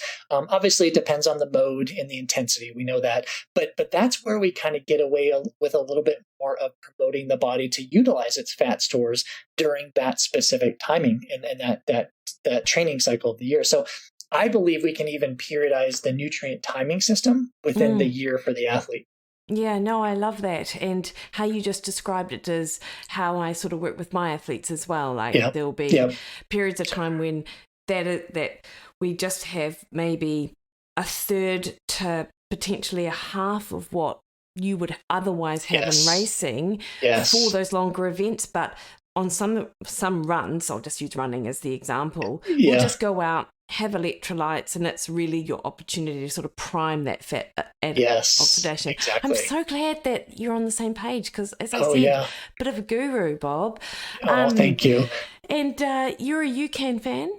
Obviously, it depends on the mode and the intensity. We know that, but that's where we kind of get away with a little bit more of promoting the body to utilize its fat stores during that specific timing and that training cycle of the year. So I believe we can even periodize the nutrient timing system within the year for the athlete. Yeah, no, I love that. And how you just described it is how I sort of work with my athletes as well. Like there'll be periods of time when that we just have maybe a third to potentially a half of what you would otherwise have in racing for those longer events. But on some runs, I'll just use running as the example, we'll just go out, have electrolytes, and it's really your opportunity to sort of prime that fat oxidation. Exactly. I'm so glad that you're on the same page because, as I said, bit of a guru, Bob. Thank you. And you're a UCAN fan?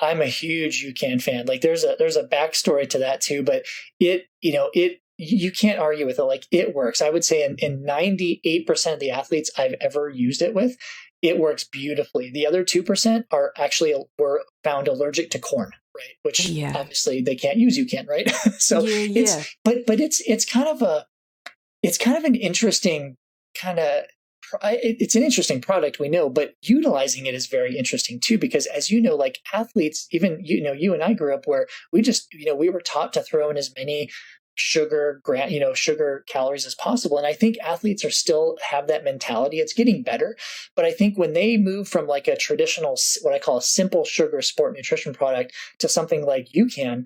I'm a huge UCAN fan. Like there's a backstory to that too, but you can't argue with it. Like it works. I would say in 98% of the athletes I've ever used it with, it works beautifully. The other 2% were found allergic to corn, right? Which obviously they can't use UCAN, right? So it's kind of an interesting it's an interesting product, we know, but utilizing it is very interesting too, because as you know, like athletes, even, you and I grew up where we just, we were taught to throw in as many sugar calories as possible. And I think athletes are still have that mentality. It's getting better. But I think when they move from like a traditional, what I call a simple sugar sport nutrition product to something like UCAN,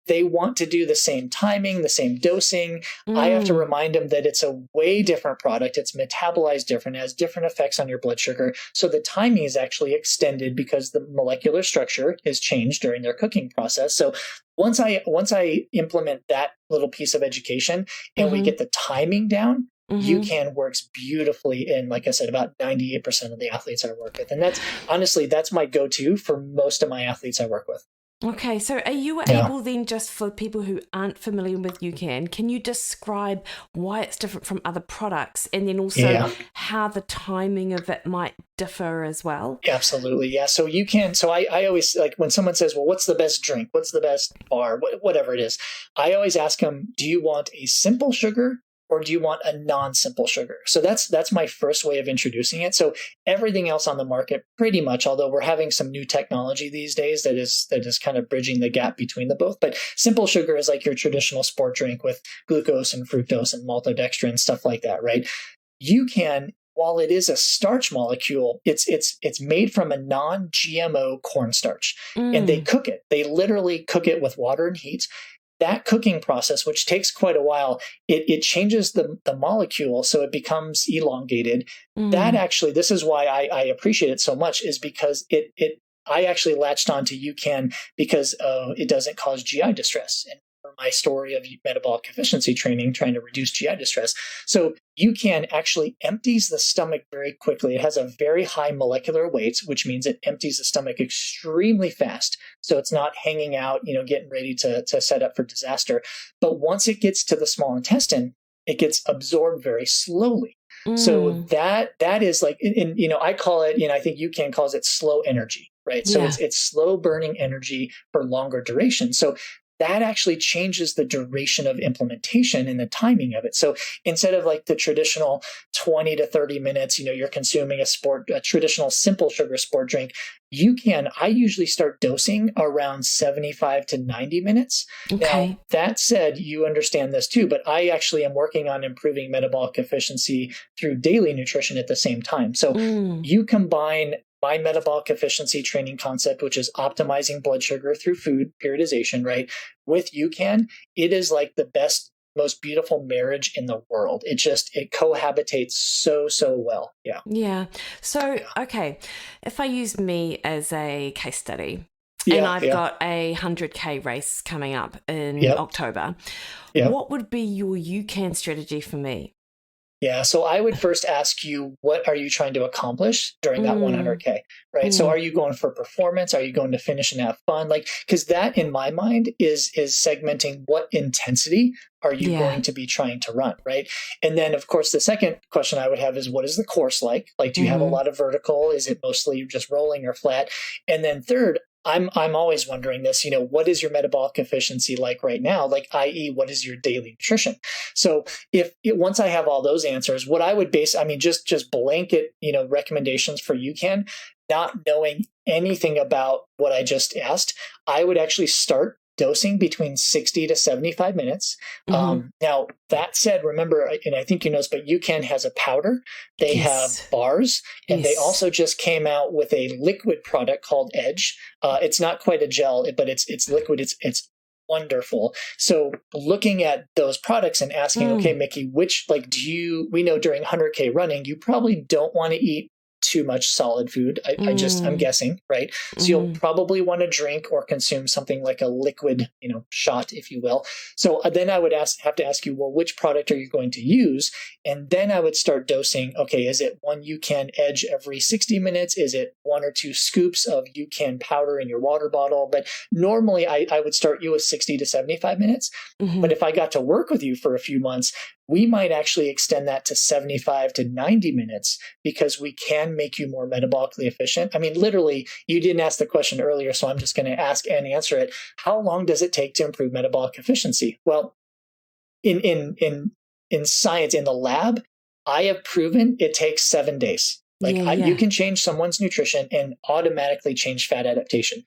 they want to do the same timing, the same dosing. I have to remind them that it's a way different product. It's metabolized different, has different effects on your blood sugar. So the timing is actually extended because the molecular structure is changed during their cooking process. So once I implement that little piece of education and we get the timing down, UCAN works beautifully in, like I said, about 98% of the athletes I work with. And that's my go-to for most of my athletes I work with. Okay, so are you able then, just for people who aren't familiar with UCAN, can you describe why it's different from other products, and then also how the timing of it might differ as well? Absolutely. Yeah. So I always, like, when someone says, well, what's the best drink? What's the best bar? Whatever it is. I always ask them, do you want a simple sugar or do you want a non-simple sugar? So that's my first way of introducing it. So everything else on the market, pretty much, although we're having some new technology these days that is kind of bridging the gap between the both. But simple sugar is like your traditional sport drink with glucose and fructose and maltodextrin, stuff like that, right? While it is a starch molecule, it's made from a non-GMO cornstarch, and they cook it. They literally cook it with water and heat. That cooking process, which takes quite a while, it changes the molecule so it becomes elongated. That actually, this is why I appreciate it so much, is because I actually latched onto UCAN because it doesn't cause GI distress. And for my story of metabolic efficiency training, trying to reduce GI distress. So UCAN actually empties the stomach very quickly. It has a very high molecular weight, which means it empties the stomach extremely fast. So it's not hanging out, getting ready to set up for disaster. But once it gets to the small intestine, it gets absorbed very slowly. So that is like, I call it, I think UCAN calls it slow energy, right? So it's slow burning energy for longer duration. So that actually changes the duration of implementation and the timing of it. So instead of like the traditional 20 to 30 minutes, you're consuming a traditional simple sugar sport drink, I usually start dosing around 75 to 90 minutes. Okay. Now, that said, you understand this too, but I actually am working on improving metabolic efficiency through daily nutrition at the same time. So you combine my metabolic efficiency training concept, which is optimizing blood sugar through food periodization, right? With UCAN, it is like the best, most beautiful marriage in the world. It cohabitates so well. Yeah. Yeah. So, okay, if I use me as a case study, and I've got a 100K race coming up in October, what would be your UCAN strategy for me? Yeah. So I would first ask you, what are you trying to accomplish during that 100K, right? So are you going for performance? Are you going to finish and have fun? Because that in my mind is segmenting what intensity are you going to be trying to run, right? And then, of course, the second question I would have is, what is the course like? Like, do you have a lot of vertical? Is it mostly just rolling or flat? And then third, I'm always wondering this, what is your metabolic efficiency like right now? Like, i.e., what is your daily nutrition? So once I have all those answers, what I would just blanket, recommendations for UCAN, not knowing anything about what I just asked, I would actually start dosing between 60 to 75 minutes. Now, that said, remember, and I think you know this, but UCAN has a powder. They have bars, and they also just came out with a liquid product called Edge. It's not quite a gel, but it's liquid. It's wonderful. So looking at those products and asking, okay, Mikki, we know during 100K running, you probably don't want to eat too much solid food. I'm guessing, right? So you'll probably want to drink or consume something like a liquid, shot, if you will. So then I would have to ask you, well, which product are you going to use? And then I would start dosing. Okay, is it one UCAN Edge every 60 minutes? Is it 1 or 2 scoops of UCAN powder in your water bottle? But normally I would start you with 60 to 75 minutes. But if I got to work with you for a few months, we might actually extend that to 75 to 90 minutes because we can make you more metabolically efficient. I mean, literally, you didn't ask the question earlier, so I'm just going to ask and answer it. How long does it take to improve metabolic efficiency? Well, in science, in the lab, I have proven it takes 7 days. You can change someone's nutrition and automatically change fat adaptation.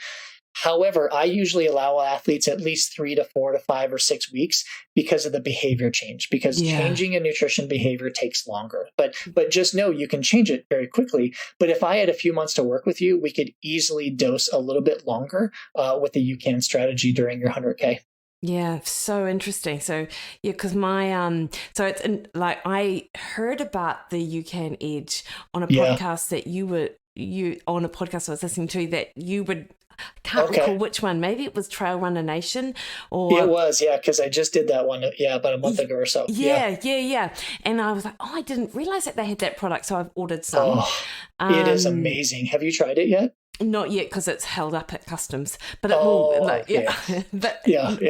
However, I usually allow athletes at least 3 to 4 to 5 or 6 weeks because of the behavior change, because changing a nutrition behavior takes longer. But just know you can change it very quickly. But if I had a few months to work with you, we could easily dose a little bit longer with the UCAN strategy during your 100K. Yeah, so interesting. So because my so it's I heard about the UCAN Edge on a podcast that you on a podcast I was listening to, that you would Can't recall which one. Maybe it was Trail Runner Nation, or it was, yeah, because I just did that one, about a month ago or so. Yeah. And I was like, I didn't realize that they had that product, so I've ordered some. It is amazing. Have you tried it yet? Not yet, because it's held up at customs, but it will. But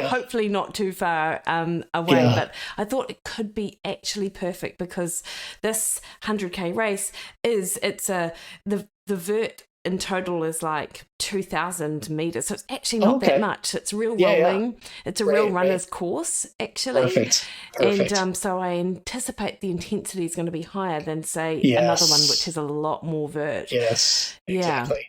hopefully not too far away. Yeah. But I thought it could be actually perfect, because this 100K race the vert in total is like 2,000 meters, so it's actually not that much. It's real rolling. Yeah. It's a real runner's course, actually. Perfect. And so I anticipate the intensity is going to be higher than, say, another one which is a lot more vert. Yes, exactly.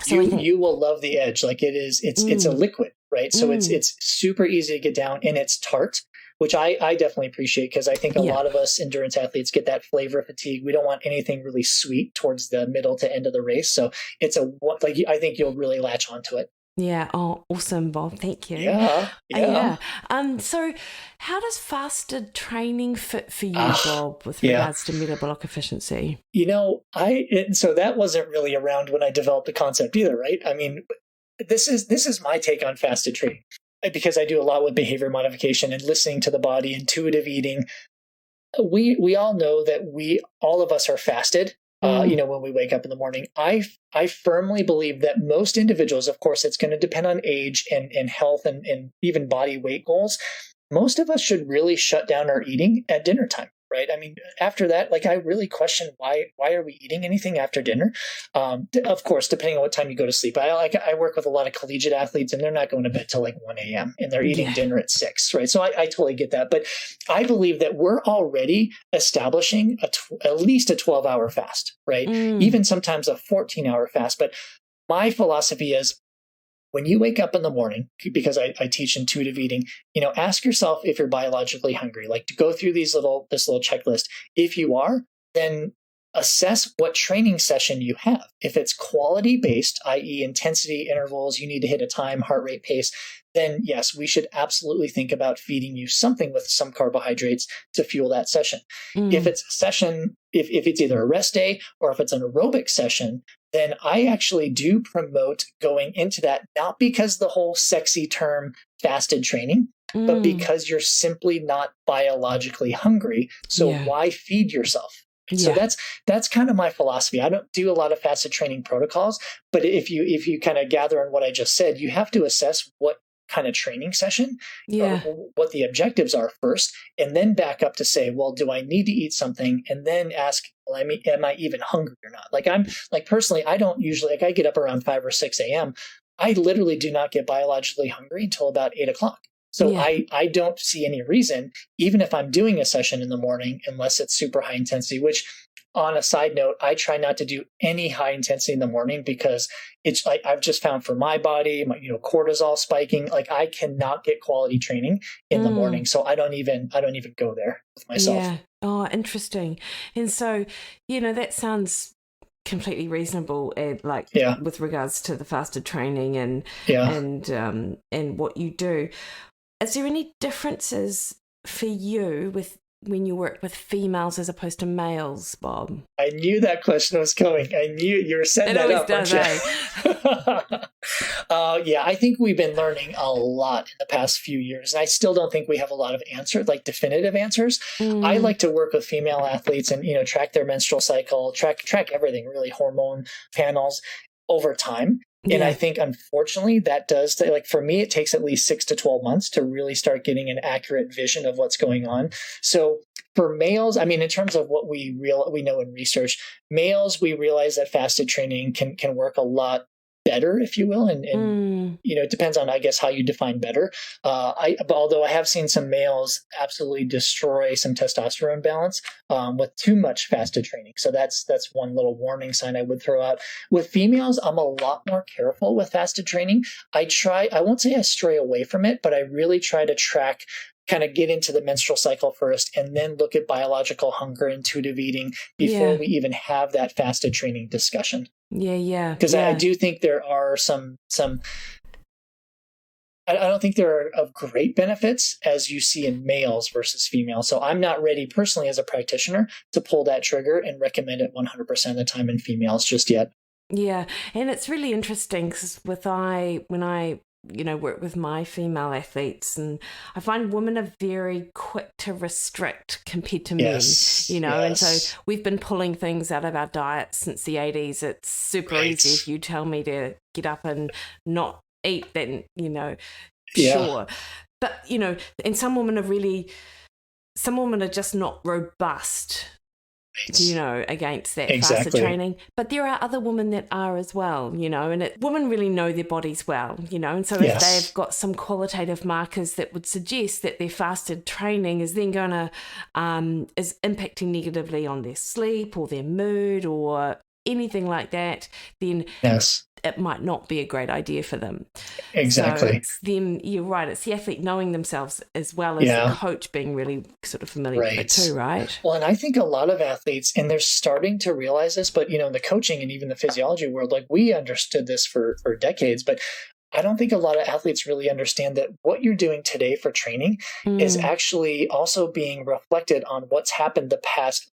So you will love the Edge. Like it's a liquid, right? So it's super easy to get down, and it's tart, which I definitely appreciate, because I think a lot of us endurance athletes get that flavor fatigue. We don't want anything really sweet towards the middle to end of the race. So I think you'll really latch onto it. Yeah. Oh, awesome, Bob. Thank you. Yeah. So how does fasted training fit for you, Bob, with regards to metabolic efficiency? So that wasn't really around when I developed the concept either, right? I mean, this is my take on fasted training, because I do a lot with behavior modification and listening to the body, intuitive eating. We all know that all of us are fasted. When we wake up in the morning. I firmly believe that most individuals, of course, it's going to depend on age and health and even body weight goals. Most of us should really shut down our eating at dinner time, right? I mean, after that, I really question why are we eating anything after dinner? Of course, depending on what time you go to sleep. I work with a lot of collegiate athletes, and they're not going to bed till 1 a.m. and they're eating dinner at 6, right? So I totally get that. But I believe that we're already establishing at least a 12-hour fast, right? Even sometimes a 14-hour fast. But my philosophy is, when you wake up in the morning, because I teach intuitive eating, ask yourself if you're biologically hungry. To go through this little checklist. If you are, then assess what training session you have. If it's quality based, i.e. intensity intervals, you need to hit a time, heart rate, pace, then yes, we should absolutely think about feeding you something with some carbohydrates to fuel that session. If it's a session, if it's either a rest day or if it's an aerobic session, then I actually do promote going into that, not because the whole sexy term fasted training, but because you're simply not biologically hungry. So why feed yourself? So that's kind of my philosophy. I don't do a lot of fasted training protocols, but if you kind of gather on what I just said, you have to assess what kind of training session, what the objectives are first, and then back up to say, well, do I need to eat something? And then ask, well, am I even hungry or not? I'm personally, I don't usually, I get up around 5 or 6 a.m. I literally do not get biologically hungry until about 8 o'clock. So I don't see any reason, even if I'm doing a session in the morning, unless it's super high intensity, which on a side note, I try not to do any high intensity in the morning, because it's I've just found for my body, cortisol spiking, I cannot get quality training in the morning. So I don't even go there with myself. Yeah. Oh, interesting. And so, that sounds completely reasonable, with regards to the fasted training and what you do. Is there any differences for you when you work with females as opposed to males, Bob? I knew that question was coming. I knew you were setting that up, weren't you? I think we've been learning a lot in the past few years. And I still don't think we have a lot of answers, definitive answers. I like to work with female athletes and, track their menstrual cycle, track everything, really, hormone panels over time. And I think, unfortunately, that does, for me, it takes at least 6 to 12 months to really start getting an accurate vision of what's going on. So for males, in terms of what we know in research, males, we realize that fasted training can work a lot better, if you will. And it depends on, I guess, how you define better. Although I have seen some males absolutely destroy some testosterone balance with too much fasted training. So that's one little warning sign I would throw out. With females, I'm a lot more careful with fasted training. I won't say I stray away from it, but I really try to track, kind of get into the menstrual cycle first, and then look at biological hunger, intuitive eating before we even have that fasted training discussion. Because I do think there are some. I don't think there are of great benefits as you see in males versus females. So I'm not ready personally as a practitioner to pull that trigger and recommend it 100% of the time in females just yet. Yeah, and it's really interesting because when I work with my female athletes, and I find women are very quick to restrict compared to men, Yes. and so Yes. we've been pulling things out of our diet since the 80s. It's super Right. easy if you tell me to get up and not eat, then, Yeah. sure. But, and some women are just not robust, against that faster Exactly. training. But there are other women that are as well, and women really know their bodies well, and so if Yes. they've got some qualitative markers that would suggest that their fasted training is then going to, is impacting negatively on their sleep or their mood or anything like that, then Yes. it might not be a great idea for them. Exactly. So it's them, you're right, it's the athlete knowing themselves as well as the coach being really sort of familiar with it too, right? Well, and I think a lot of athletes, and they're starting to realize this, but in the coaching and even the physiology world, like we understood this for decades, but I don't think a lot of athletes really understand that what you're doing today for training is actually also being reflected on what's happened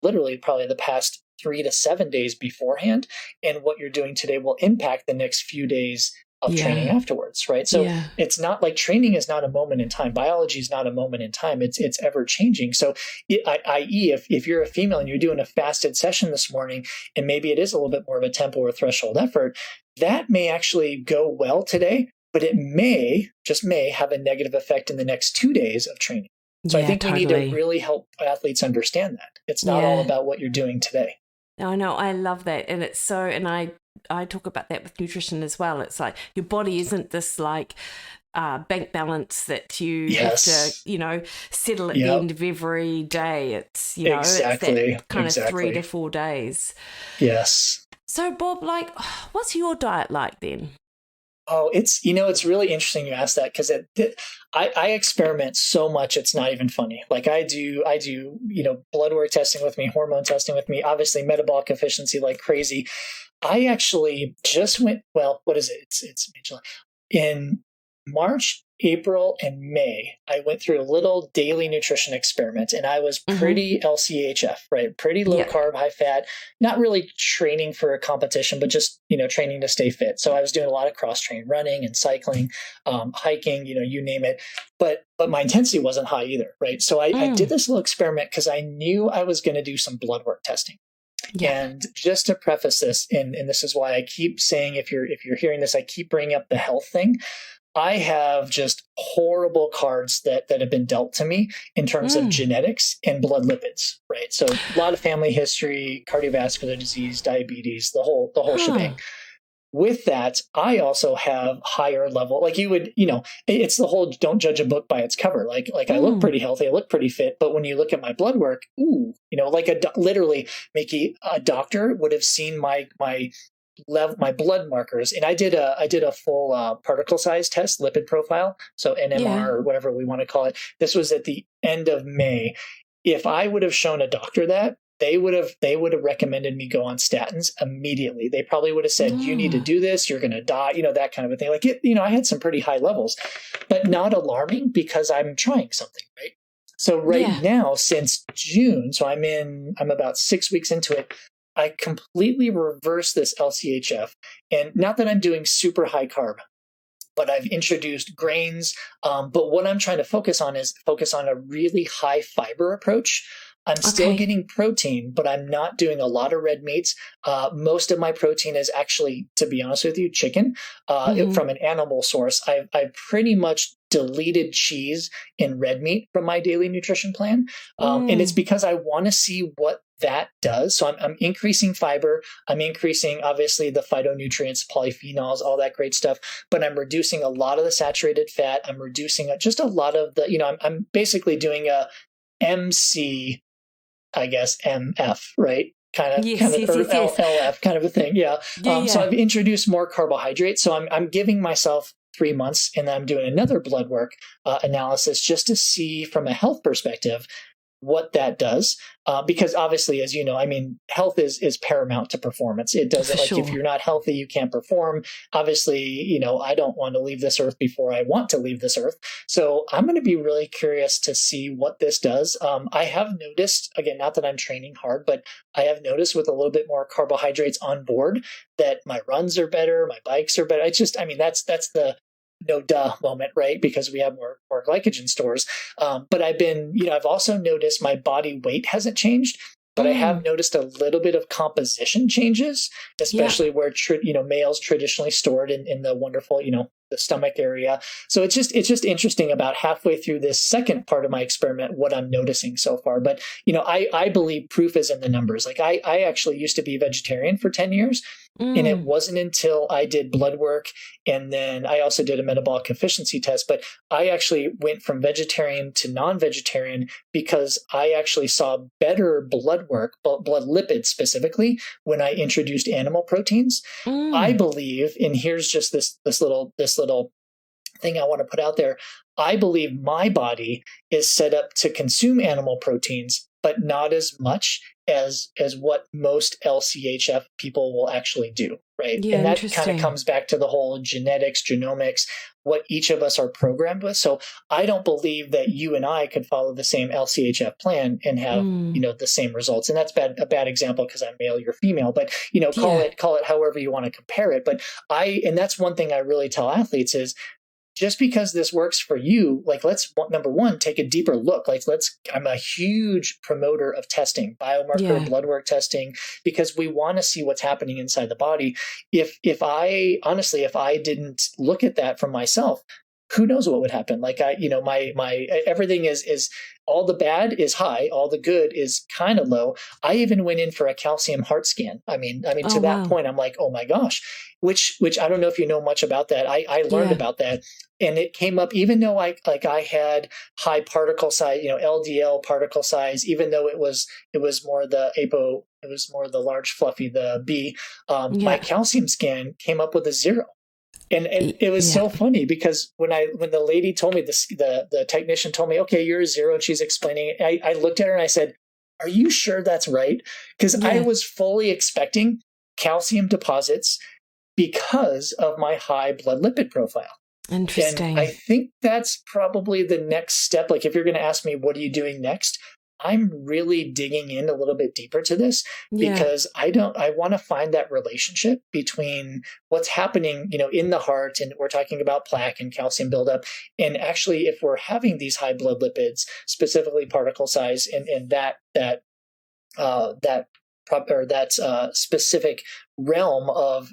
literally probably the past 3 to 7 days beforehand. And what you're doing today will impact the next few days of training afterwards, right? So it's not like training is not a moment in time. Biology is not a moment in time. It's ever changing. So i.e. if you're a female and you're doing a fasted session this morning, and maybe it is a little bit more of a tempo or threshold effort, that may actually go well today, but it just may have a negative effect in the next 2 days of training. So I think we need to really help athletes understand that. It's not all about what you're doing today. I know, I love that. And it's so, and I talk about that with nutrition as well. It's like your body isn't this like bank balance that you have to, settle at the end of every day. It's, it's that kind of 3 to 4 days. Yes. So Bob, like, what's your diet like then? Oh, it's really interesting you asked that, because I experiment so much, it's not even funny. Like I do, blood work testing with me, hormone testing with me, obviously metabolic efficiency like crazy. I actually just went, what is it? It's July. In March, April, and May, I went through a little daily nutrition experiment, and I was pretty LCHF, right? Pretty low carb, high fat, not really training for a competition, but just, training to stay fit. So I was doing a lot of cross train running and cycling, hiking, you name it. But my intensity wasn't high either, right? So I did this little experiment because I knew I was going to do some blood work testing. Yeah. And just to preface this, and this is why I keep saying, if you're hearing this, I keep bringing up the health thing. I have just horrible cards that have been dealt to me in terms of genetics and blood lipids, right? So a lot of family history, cardiovascular disease, diabetes, the whole shebang. With that, I also have higher level, like you would, it's the whole don't judge a book by its cover. Like I look pretty healthy, I look pretty fit, but when you look at my blood work, literally, Mikki, a doctor would have seen my blood markers, and I did a full particle size test, lipid profile, so NMR or whatever we want to call it. This was at the end of May. If I would have shown a doctor that, they would have recommended me go on statins immediately. They probably would have said, you need to do this, you're going to die, that kind of a thing. Like I had some pretty high levels, but not alarming because I'm trying something, right? So now, since June, so I'm about 6 weeks into it, I completely reversed this LCHF. And not that I'm doing super high carb, but I've introduced grains. But what I'm trying to focus on a really high fiber approach. I'm still getting protein, but I'm not doing a lot of red meats. Most of my protein is actually, to be honest with you, chicken from an animal source. I've pretty much deleted cheese and red meat from my daily nutrition plan. And it's because I want to see what that does. So I'm increasing fiber. I'm increasing, obviously, the phytonutrients, polyphenols, all that great stuff. But I'm reducing a lot of the saturated fat. I'm reducing just a lot of the, I'm basically doing a MC, I guess, MF, right? Kind of LF kind of a thing. Yeah. So I've introduced more carbohydrates. So I'm giving myself 3 months, and then I'm doing another blood work analysis just to see from a health perspective, what that does. Because obviously, as you know, I mean, health is paramount to performance. It doesn't, like, if you're not healthy, you can't perform. Obviously, you know, I don't want to leave this earth before I want to leave this earth. So I'm going to be really curious to see what this does. I have noticed, again, not that I'm training hard, but I have noticed with a little bit more carbohydrates on board that my runs are better, my bikes are better. It's just, I mean, that's the no duh moment, right? Because we have more glycogen stores. But I've also noticed my body weight hasn't changed, but I have noticed a little bit of composition changes, especially where, males traditionally stored in the wonderful, the stomach area. So it's just interesting about halfway through this second part of my experiment, what I'm noticing so far. But, I believe proof is in the numbers. Like I actually used to be vegetarian for 10 years. And it wasn't until I did blood work, and then I also did a metabolic efficiency test, but I actually went from vegetarian to non-vegetarian because I actually saw better blood work, blood lipids specifically, when I introduced animal proteins. I believe, and here's just this little thing I want to put out there. I believe my body is set up to consume animal proteins, but not as much as what most LCHF people will actually do, right? Yeah, and that kind of comes back to the whole genetics, genomics, what each of us are programmed with. So I don't believe that you and I could follow the same LCHF plan and have, the same results. And that's a bad example because I'm male, you're female, but call it however you want to compare it. But and that's one thing I really tell athletes is, just because this works for you, like, let's, number one, take a deeper look. Like, I'm a huge promoter of testing, biomarker, blood work testing, because we want to see what's happening inside the body. If I didn't look at that for myself, who knows what would happen? Like my everything is all the bad is high, all the good is kind of low. I even went in for a calcium heart scan. I mean, to that point, I'm like, oh my gosh, which I don't know if you know much about that. I learned about that, and it came up, even though I had high particle size, LDL particle size, even though it was more the APO, it was more the large fluffy, the B. My calcium scan came up with a 0. And it was so funny because when the lady told me this, the technician told me, okay, you're a 0, and she's explaining it. I looked at her and I said, are you sure that's right? Because I was fully expecting calcium deposits because of my high blood lipid profile. Interesting. And I think that's probably the next step. Like, if you're going to ask me, what are you doing next? I'm really digging in a little bit deeper to this because I want to find that relationship between what's happening, in the heart, and we're talking about plaque and calcium buildup. And actually, if we're having these high blood lipids, specifically particle size, and that specific realm of,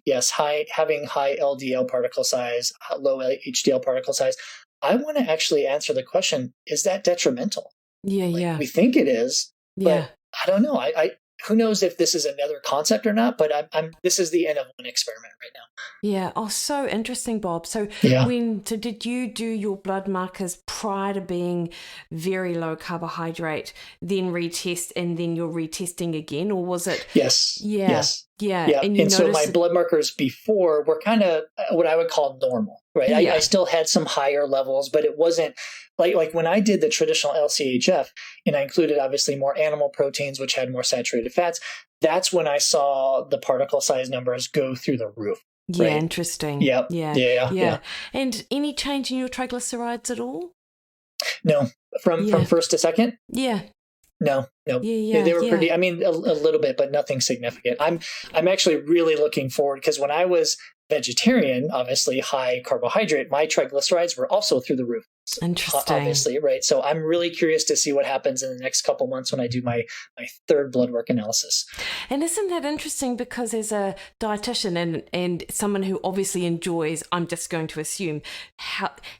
having high LDL particle size, low HDL particle size, I want to actually answer the question, is that detrimental? We think it is, but I don't know. Who knows if this is another concept or not, but this is the N of 1 experiment right now. Yeah. Oh, so interesting, Bob. So did you do your blood markers prior to being very low carbohydrate, then retest, and then you're retesting again, or was it? Yes. Yeah. Yes. Yeah. And so my blood markers before were kind of what I would call normal, right? Yeah. I still had some higher levels, but it wasn't like when I did the traditional LCHF, and I included obviously more animal proteins, which had more saturated fats. That's when I saw the particle size numbers go through the roof. Yeah. Right? Interesting. Yep. Yeah. And any change in your triglycerides at all? No. From first to second? Yeah. No. Yeah, they were pretty, I mean, a little bit, but nothing significant. I'm actually really looking forward, because when I was vegetarian, obviously high carbohydrate, my triglycerides were also through the roof. Interesting. Obviously, right? So I'm really curious to see what happens in the next couple months when I do my third blood work analysis. And isn't that interesting? Because as a dietitian and someone who obviously enjoys, I'm just going to assume,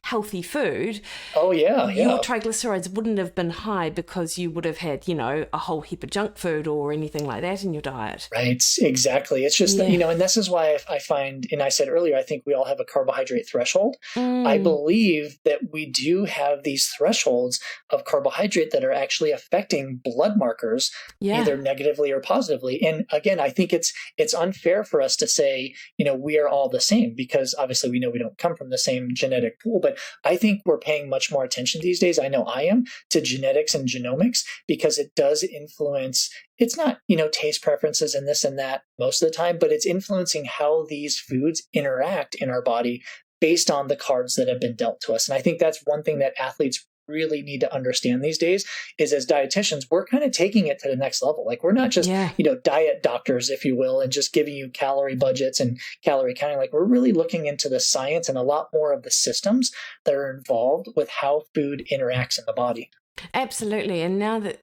healthy food. Oh, yeah. Your triglycerides wouldn't have been high because you would have had, a whole heap of junk food or anything like that in your diet. Right. Exactly. It's just that, and this is why I find and I said earlier, I think we all have a carbohydrate threshold. I believe that we do have these thresholds of carbohydrate that are actually affecting blood markers, either negatively or positively. And again, I think it's unfair for us to say, we are all the same, because obviously we know we don't come from the same genetic pool, but I think we're paying much more attention these days, I know I am, to genetics and genomics, because it does influence, it's not, taste preferences and this and that most of the time, but it's influencing how these foods interact in our body based on the cards that have been dealt to us. And I think that's one thing that athletes really need to understand these days is, as dietitians, we're kind of taking it to the next level. Like, we're not just, diet doctors, if you will, and just giving you calorie budgets and calorie counting. Like, we're really looking into the science and a lot more of the systems that are involved with how food interacts in the body. Absolutely. And now that,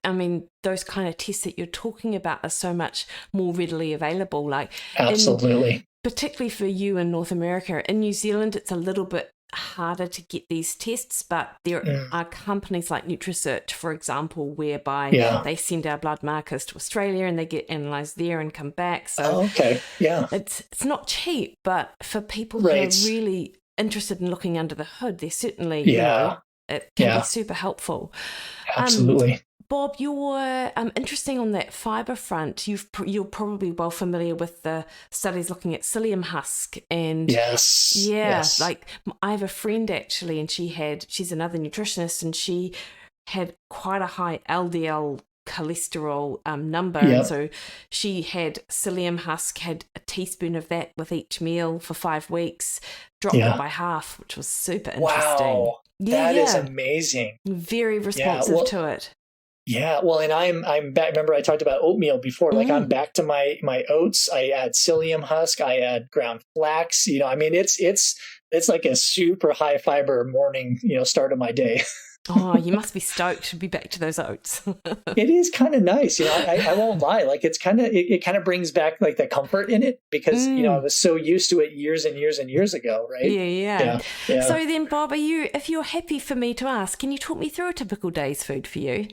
those kind of tests that you're talking about are so much more readily available. Like, absolutely. Particularly for you in North America. In New Zealand, it's a little bit harder to get these tests, but there are companies like NutriSearch, for example, whereby they send our blood markers to Australia and they get analysed there and come back. So it's not cheap, but for people who are really interested in looking under the hood, they're certainly, it can be super helpful. Absolutely. Bob, you're interesting on that fibre front. You're probably well familiar with the studies looking at psyllium husk and like I have a friend actually, and she's another nutritionist, and she had quite a high LDL cholesterol number, and so she had psyllium husk, had a teaspoon of that with each meal for 5 weeks, dropped it by half, which was super interesting. Wow, that is amazing. Very responsive to it. Yeah, well, and I'm back. Remember, I talked about oatmeal before. Like, I'm back to my oats. I add psyllium husk. I add ground flax. It's like a super high fiber morning, start of my day. Oh, you must be stoked to be back to those oats. It is kind of nice, I won't lie. Like, it's kind of it kind of brings back like the comfort in it, because I was so used to it years and years and years ago, right? Yeah. So then, Bob, if you're happy for me to ask, can you talk me through a typical day's food for you?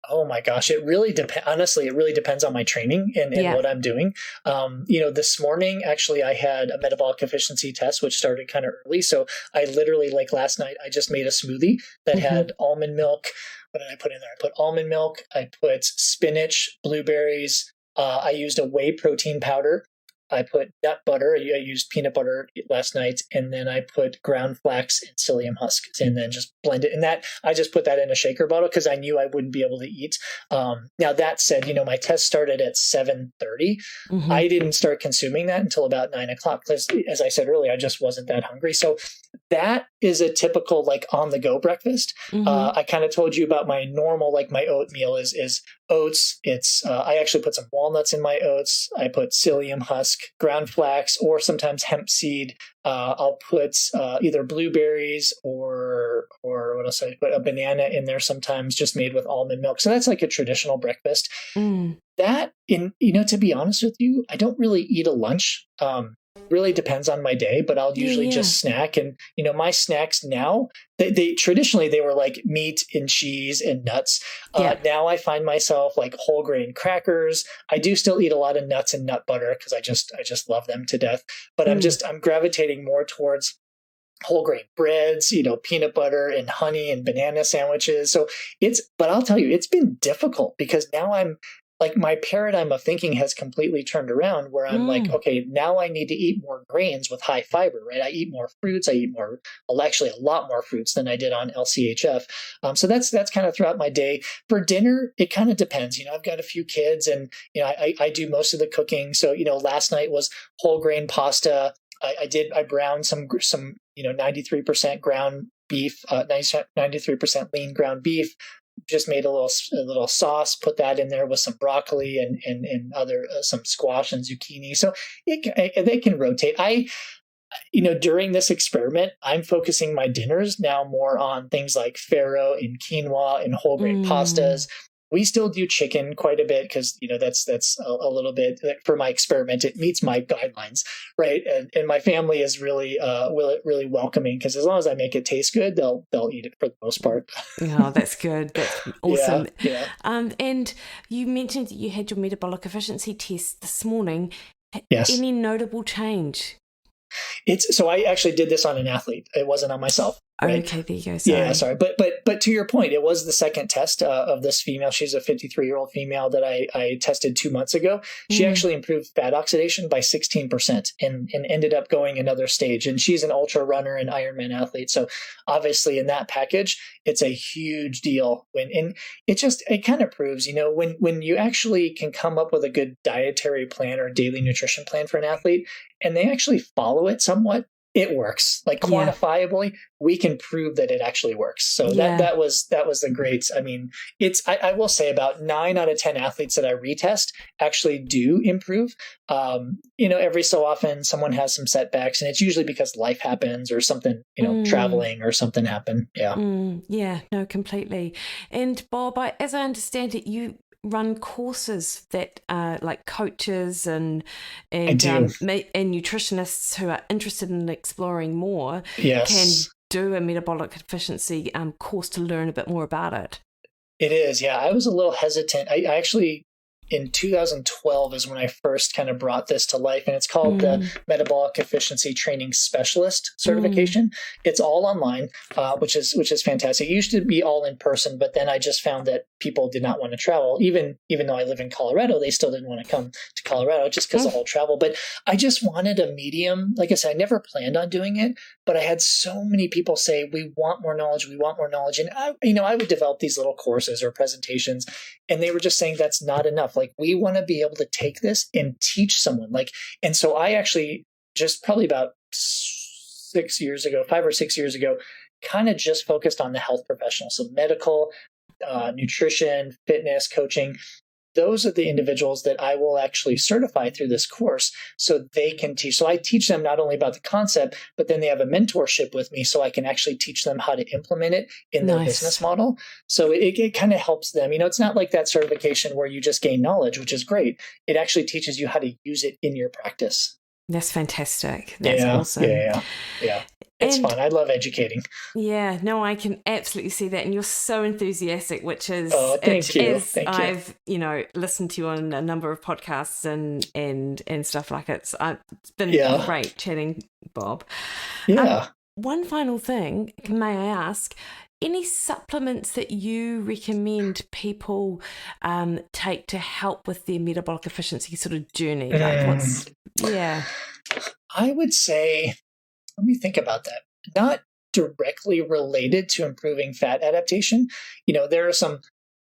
Oh my gosh, it really depends. Honestly, it really depends on my training and what I'm doing. This morning, actually, I had a metabolic efficiency test, which started kind of early. So I literally, like last night, I just made a smoothie that had almond milk. What did I put in there? I put almond milk. I put spinach, blueberries. I used a whey protein powder. I put nut butter. I used peanut butter last night, and then I put ground flax and psyllium husks, and then just blend it. And that I just put that in a shaker bottle because I knew I wouldn't be able to eat. Now that said, my test started at 7:30. I didn't start consuming that until about 9 o'clock because, as I said earlier, I just wasn't that hungry. So that is a typical like on the go breakfast. I kind of told you about my normal, like my oatmeal is oats. It's I actually put some walnuts in my oats. I put psyllium husk, ground flax, or sometimes hemp seed. I'll put either blueberries or what else? I put a banana in there sometimes, just made with almond milk. So that's like a traditional breakfast. That to be honest with you, I don't really eat a lunch. Really depends on my day, but I'll usually just snack. And, my snacks now, they traditionally, they were like meat and cheese and nuts. Now I find myself like whole grain crackers. I do still eat a lot of nuts and nut butter because I just love them to death. But I'm gravitating more towards whole grain breads, peanut butter and honey and banana sandwiches. So but I'll tell you, it's been difficult because now I'm like, my paradigm of thinking has completely turned around where I'm like, okay, now I need to eat more grains with high fiber, right? I eat more fruits. I eat actually a lot more fruits than I did on LCHF. So that's kind of throughout my day. For dinner, it kind of depends. I've got a few kids and, I do most of the cooking. So, last night was whole grain pasta. I browned some 93% ground beef, 93% lean ground beef. Just made a little sauce, put that in there with some broccoli and other some squash and zucchini. So they can rotate. During this experiment, I'm focusing my dinners now more on things like farro and quinoa and whole grain pastas. We still do chicken quite a bit because, that's a little bit for my experiment. It meets my guidelines, right? And my family is really welcoming because as long as I make it taste good, they'll eat it for the most part. Oh, that's good. That's awesome. Yeah. And you mentioned that you had your metabolic efficiency test this morning. Yes. Any notable change? So I actually did this on an athlete. It wasn't on myself. Right? Okay, there you go. Sorry. Yeah, sorry. But to your point, it was the second test of this female. She's a 53-year-old female that I tested 2 months ago. She actually improved fat oxidation by 16% and ended up going another stage. And she's an ultra runner and Ironman athlete. So obviously in that package, it's a huge deal. And it kind of proves, when you actually can come up with a good dietary plan or daily nutrition plan for an athlete, and they actually follow it somewhat, it works. Like quantifiably, we can prove that it actually works. So that was the greats. I mean, I will say about 9 out of 10 athletes that I retest actually do improve. Every so often someone has some setbacks, and it's usually because life happens or something, traveling or something happened. Yeah. Yeah, no, completely. And Bob, as I understand it, you run courses that like coaches and nutritionists who are interested in exploring more can do a metabolic efficiency course to learn a bit more about it. It is, yeah. I was a little hesitant. I actually, in 2012 is when I first kind of brought this to life, and it's called the Metabolic Efficiency Training Specialist certification. It's all online, which is fantastic. It used to be all in person, but then I just found that people did not want to travel. Even though I live in Colorado, they still didn't want to come to Colorado just because of the whole travel. But I just wanted a medium. Like I said, I never planned on doing it, but I had so many people say, we want more knowledge. And I would develop these little courses or presentations, and they were just saying that's not enough. Like, we want to be able to take this and teach someone. And so I actually just probably about 5 or 6 years ago, kind of just focused on the health professionals. So medical, nutrition, fitness, coaching. Those are the individuals that I will actually certify through this course so they can teach. So I teach them not only about the concept, but then they have a mentorship with me so I can actually teach them how to implement it in their business model. So it kind of helps them. It's not like that certification where you just gain knowledge, which is great. It actually teaches you how to use it in your practice. That's fantastic. That's awesome. Yeah. It's fun. I love educating. Yeah, no, I can absolutely see that. And you're so enthusiastic, which is, thank you. I've, listened to you on a number of podcasts and stuff like it. So it's been great chatting, Bob. Yeah. One final thing, may I ask, any supplements that you recommend people take to help with their metabolic efficiency sort of journey? I would say, let me think about that. Not directly related to improving fat adaptation. There are some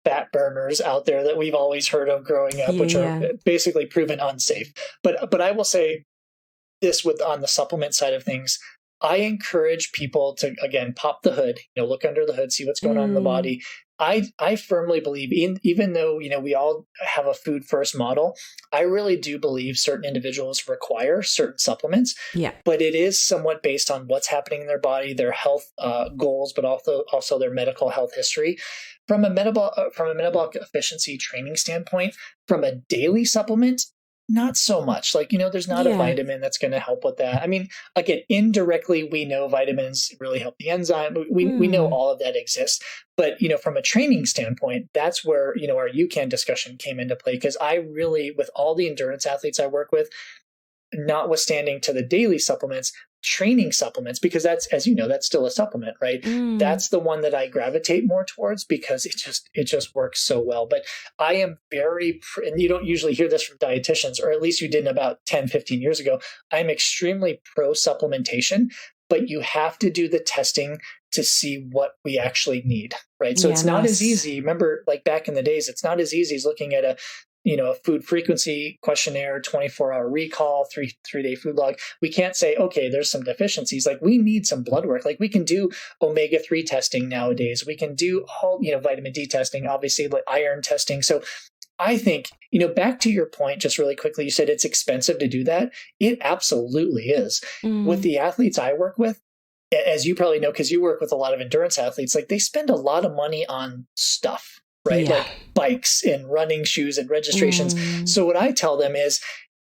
fat burners out there that we've always heard of growing up, which are basically proven unsafe. But I will say this on the supplement side of things. I encourage people to, again, pop the hood, look under the hood, see what's going on in the body. I firmly believe, even though, we all have a food first model, I really do believe certain individuals require certain supplements. Yeah. But it is somewhat based on what's happening in their body, their health goals, but also their medical health history. From a metabolic efficiency training standpoint, from a daily supplement, not so much. There's not a vitamin that's going to help with that. I mean, again, indirectly, we know vitamins really help the enzyme. We know all of that exists. But, from a training standpoint, that's where, our UCAN discussion came into play. Because I really, with all the endurance athletes I work with, notwithstanding to the daily supplements, training supplements, because that's, as you know, that's still a supplement, right? That's the one that I gravitate more towards because it just works so well. But I am and you don't usually hear this from dietitians, or at least you didn't about 10, 15 years ago. I'm extremely pro supplementation, but you have to do the testing to see what we actually need, right? So it's not as easy. Remember, back in the days, it's not as easy as looking at a food frequency questionnaire, 24-hour recall, three-day food log. We can't say, okay, there's some deficiencies. We need some blood work. We can do omega-3 testing nowadays. We can do all, vitamin D testing, obviously, iron testing. So I think, back to your point, just really quickly, you said it's expensive to do that. It absolutely is. With the athletes I work with, as you probably know, because you work with a lot of endurance athletes, they spend a lot of money on stuff. Right? Yeah. Bikes and running shoes and registrations. So what I tell them is,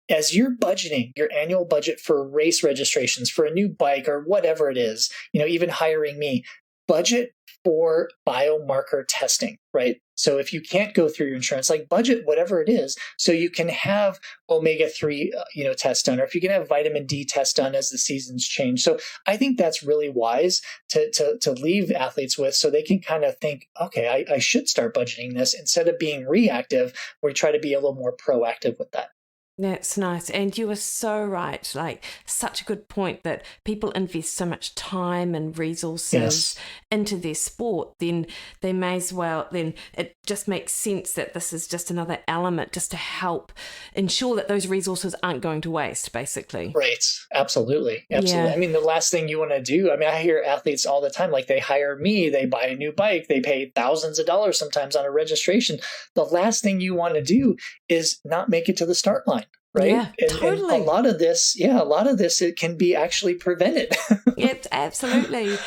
as you're budgeting your annual budget for race registrations, for a new bike or whatever it is, even hiring me, budget for biomarker testing, right? So if you can't go through your insurance, like budget whatever it is, so you can have omega-3, tests done, or if you can have vitamin D tests done as the seasons change. So I think that's really wise to leave athletes with, so they can kind of think, okay, I should start budgeting this instead of being reactive. We try to be a little more proactive with that. That's nice. And you are so right. Like, such a good point that people invest so much time and resources into their sport, then they may as well, then it just makes sense that this is just another element just to help ensure that those resources aren't going to waste, basically. Right. Absolutely. Yeah. I mean, the last thing you want to do, I hear athletes all the time, like they hire me, they buy a new bike, they pay thousands of dollars sometimes on a registration. The last thing you want to do is not make it to the start line. Right. Yeah, totally. And a lot of this, it can be actually prevented. Yes, absolutely.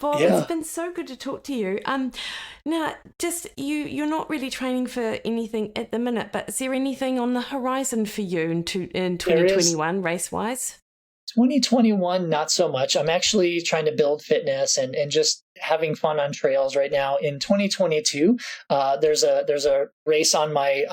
Bob, it's been so good to talk to you. Now, just you're not really training for anything at the minute, but is there anything on the horizon for you in 2021 race-wise? 2021, not so much. I'm actually trying to build fitness and just having fun on trails right now. In 2022, there's a race on my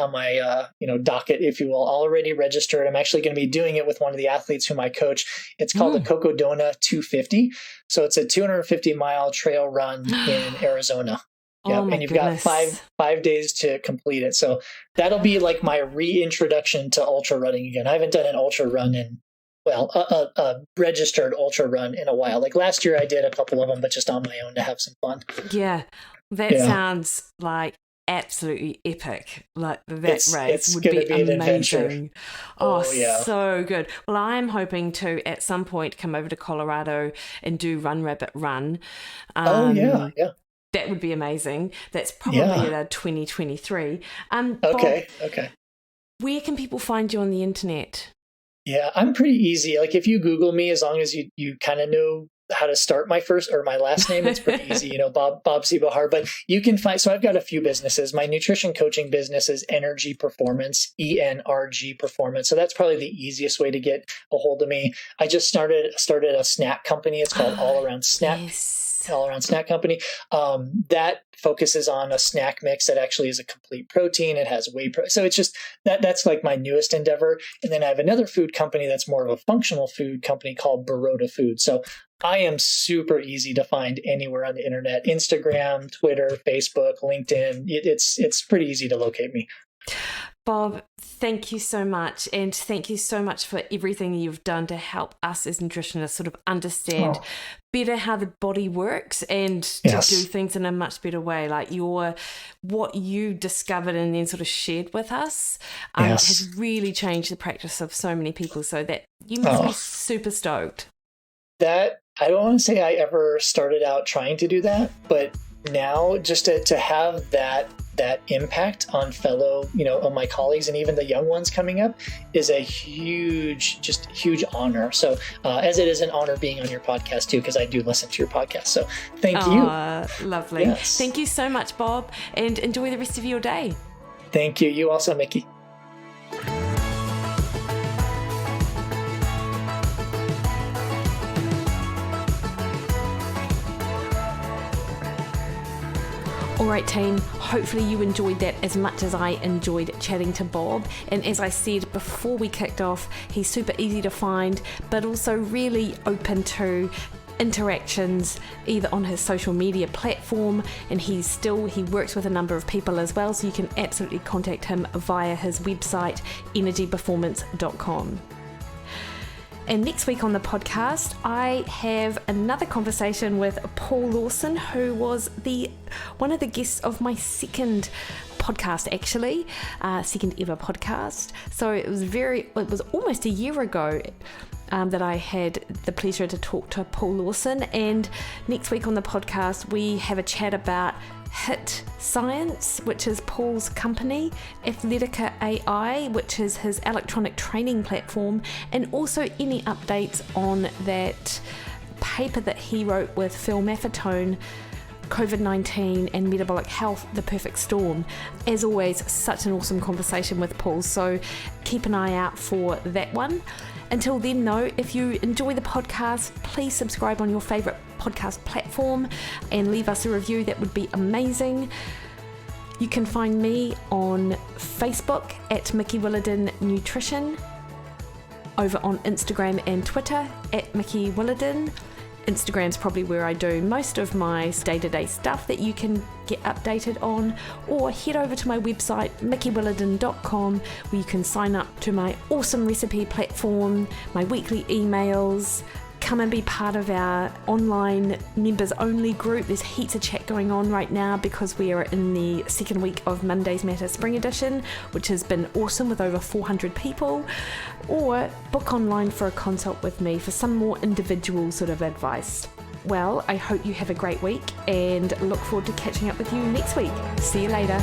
docket, if you will, already registered. I'm actually going to be doing it with one of the athletes whom I coach. It's called the Cocodona 250. So it's a 250-mile trail run in Arizona. Yeah, and you've got five days to complete it. So that'll be like my reintroduction to ultra running again. I haven't done an ultra run in a registered ultra run in a while. Like last year I did a couple of them, but just on my own to have some fun. Yeah, that sounds like absolutely epic. Like that race would be amazing. So good. Well, I'm hoping to at some point come over to Colorado and do Run Rabbit Run. That would be amazing. That's probably at 2023. Okay. Where can people find you on the internet? Yeah, I'm pretty easy. Like if you Google me, as long as you kind of know how to start my first or my last name, it's pretty easy, Bob Seebahor. But you can find, so I've got a few businesses. My nutrition coaching business is Energy Performance, ENRG Performance. So that's probably the easiest way to get a hold of me. I just started a snack company. It's called All Around Snack. Yes. All Around Snack Company. That focuses on a snack mix that actually is a complete protein. It has whey protein. So it's just that's like my newest endeavor. And then I have another food company that's more of a functional food company called Baroda Food. So I am super easy to find anywhere on the internet: Instagram, Twitter, Facebook, LinkedIn. It's pretty easy to locate me. Bob, thank you so much. And thank you so much for everything you've done to help us as nutritionists sort of understand better how the body works and to do things in a much better way. Like what you discovered and then sort of shared with us has really changed the practice of so many people. So that you must be super stoked. That, I don't want to say I ever started out trying to do that, but now just to have that impact on fellow, on my colleagues and even the young ones coming up is a huge honor. So as it is an honor being on your podcast too, because I do listen to your podcast. So thank you. Lovely. Yes. Thank you so much, Bob, and enjoy the rest of your day. Thank you. You also, Mikki. All right, team, hopefully you enjoyed that as much as I enjoyed chatting to Bob. And as I said before we kicked off, he's super easy to find, but also really open to interactions either on his social media platform, and he works with a number of people as well, so you can absolutely contact him via his website, energyperformance.com. And next week on the podcast, I have another conversation with Paul Lawson, who was one of the guests of my second podcast, actually, second ever podcast. So it was almost a year ago that I had the pleasure to talk to Paul Lawson. And next week on the podcast, we have a chat about HIT Science, which is Paul's company, Athletica AI, which is his electronic training platform, and also any updates on that paper that he wrote with Phil Maffetone, COVID-19 and metabolic health, the perfect storm. As always, such an awesome conversation with Paul, so keep an eye out for that one. Until then, though, if you enjoy the podcast, please subscribe on your favourite podcast platform and leave us a review. That would be amazing. You can find me on Facebook at Mikki Williden Nutrition, over on Instagram and Twitter at Mikki Williden. Instagram's probably where I do most of my day-to-day stuff that you can get updated on, or head over to my website mikkiwilliden.com, where you can sign up to my awesome recipe platform, my weekly emails. Come and be part of our online members only group. There's heaps of chat going on right now because we are in the second week of Mondays Matter Spring Edition, which has been awesome with over 400 people. Or book online for a consult with me for some more individual sort of advice. Well, I hope you have a great week and look forward to catching up with you next week. See you later.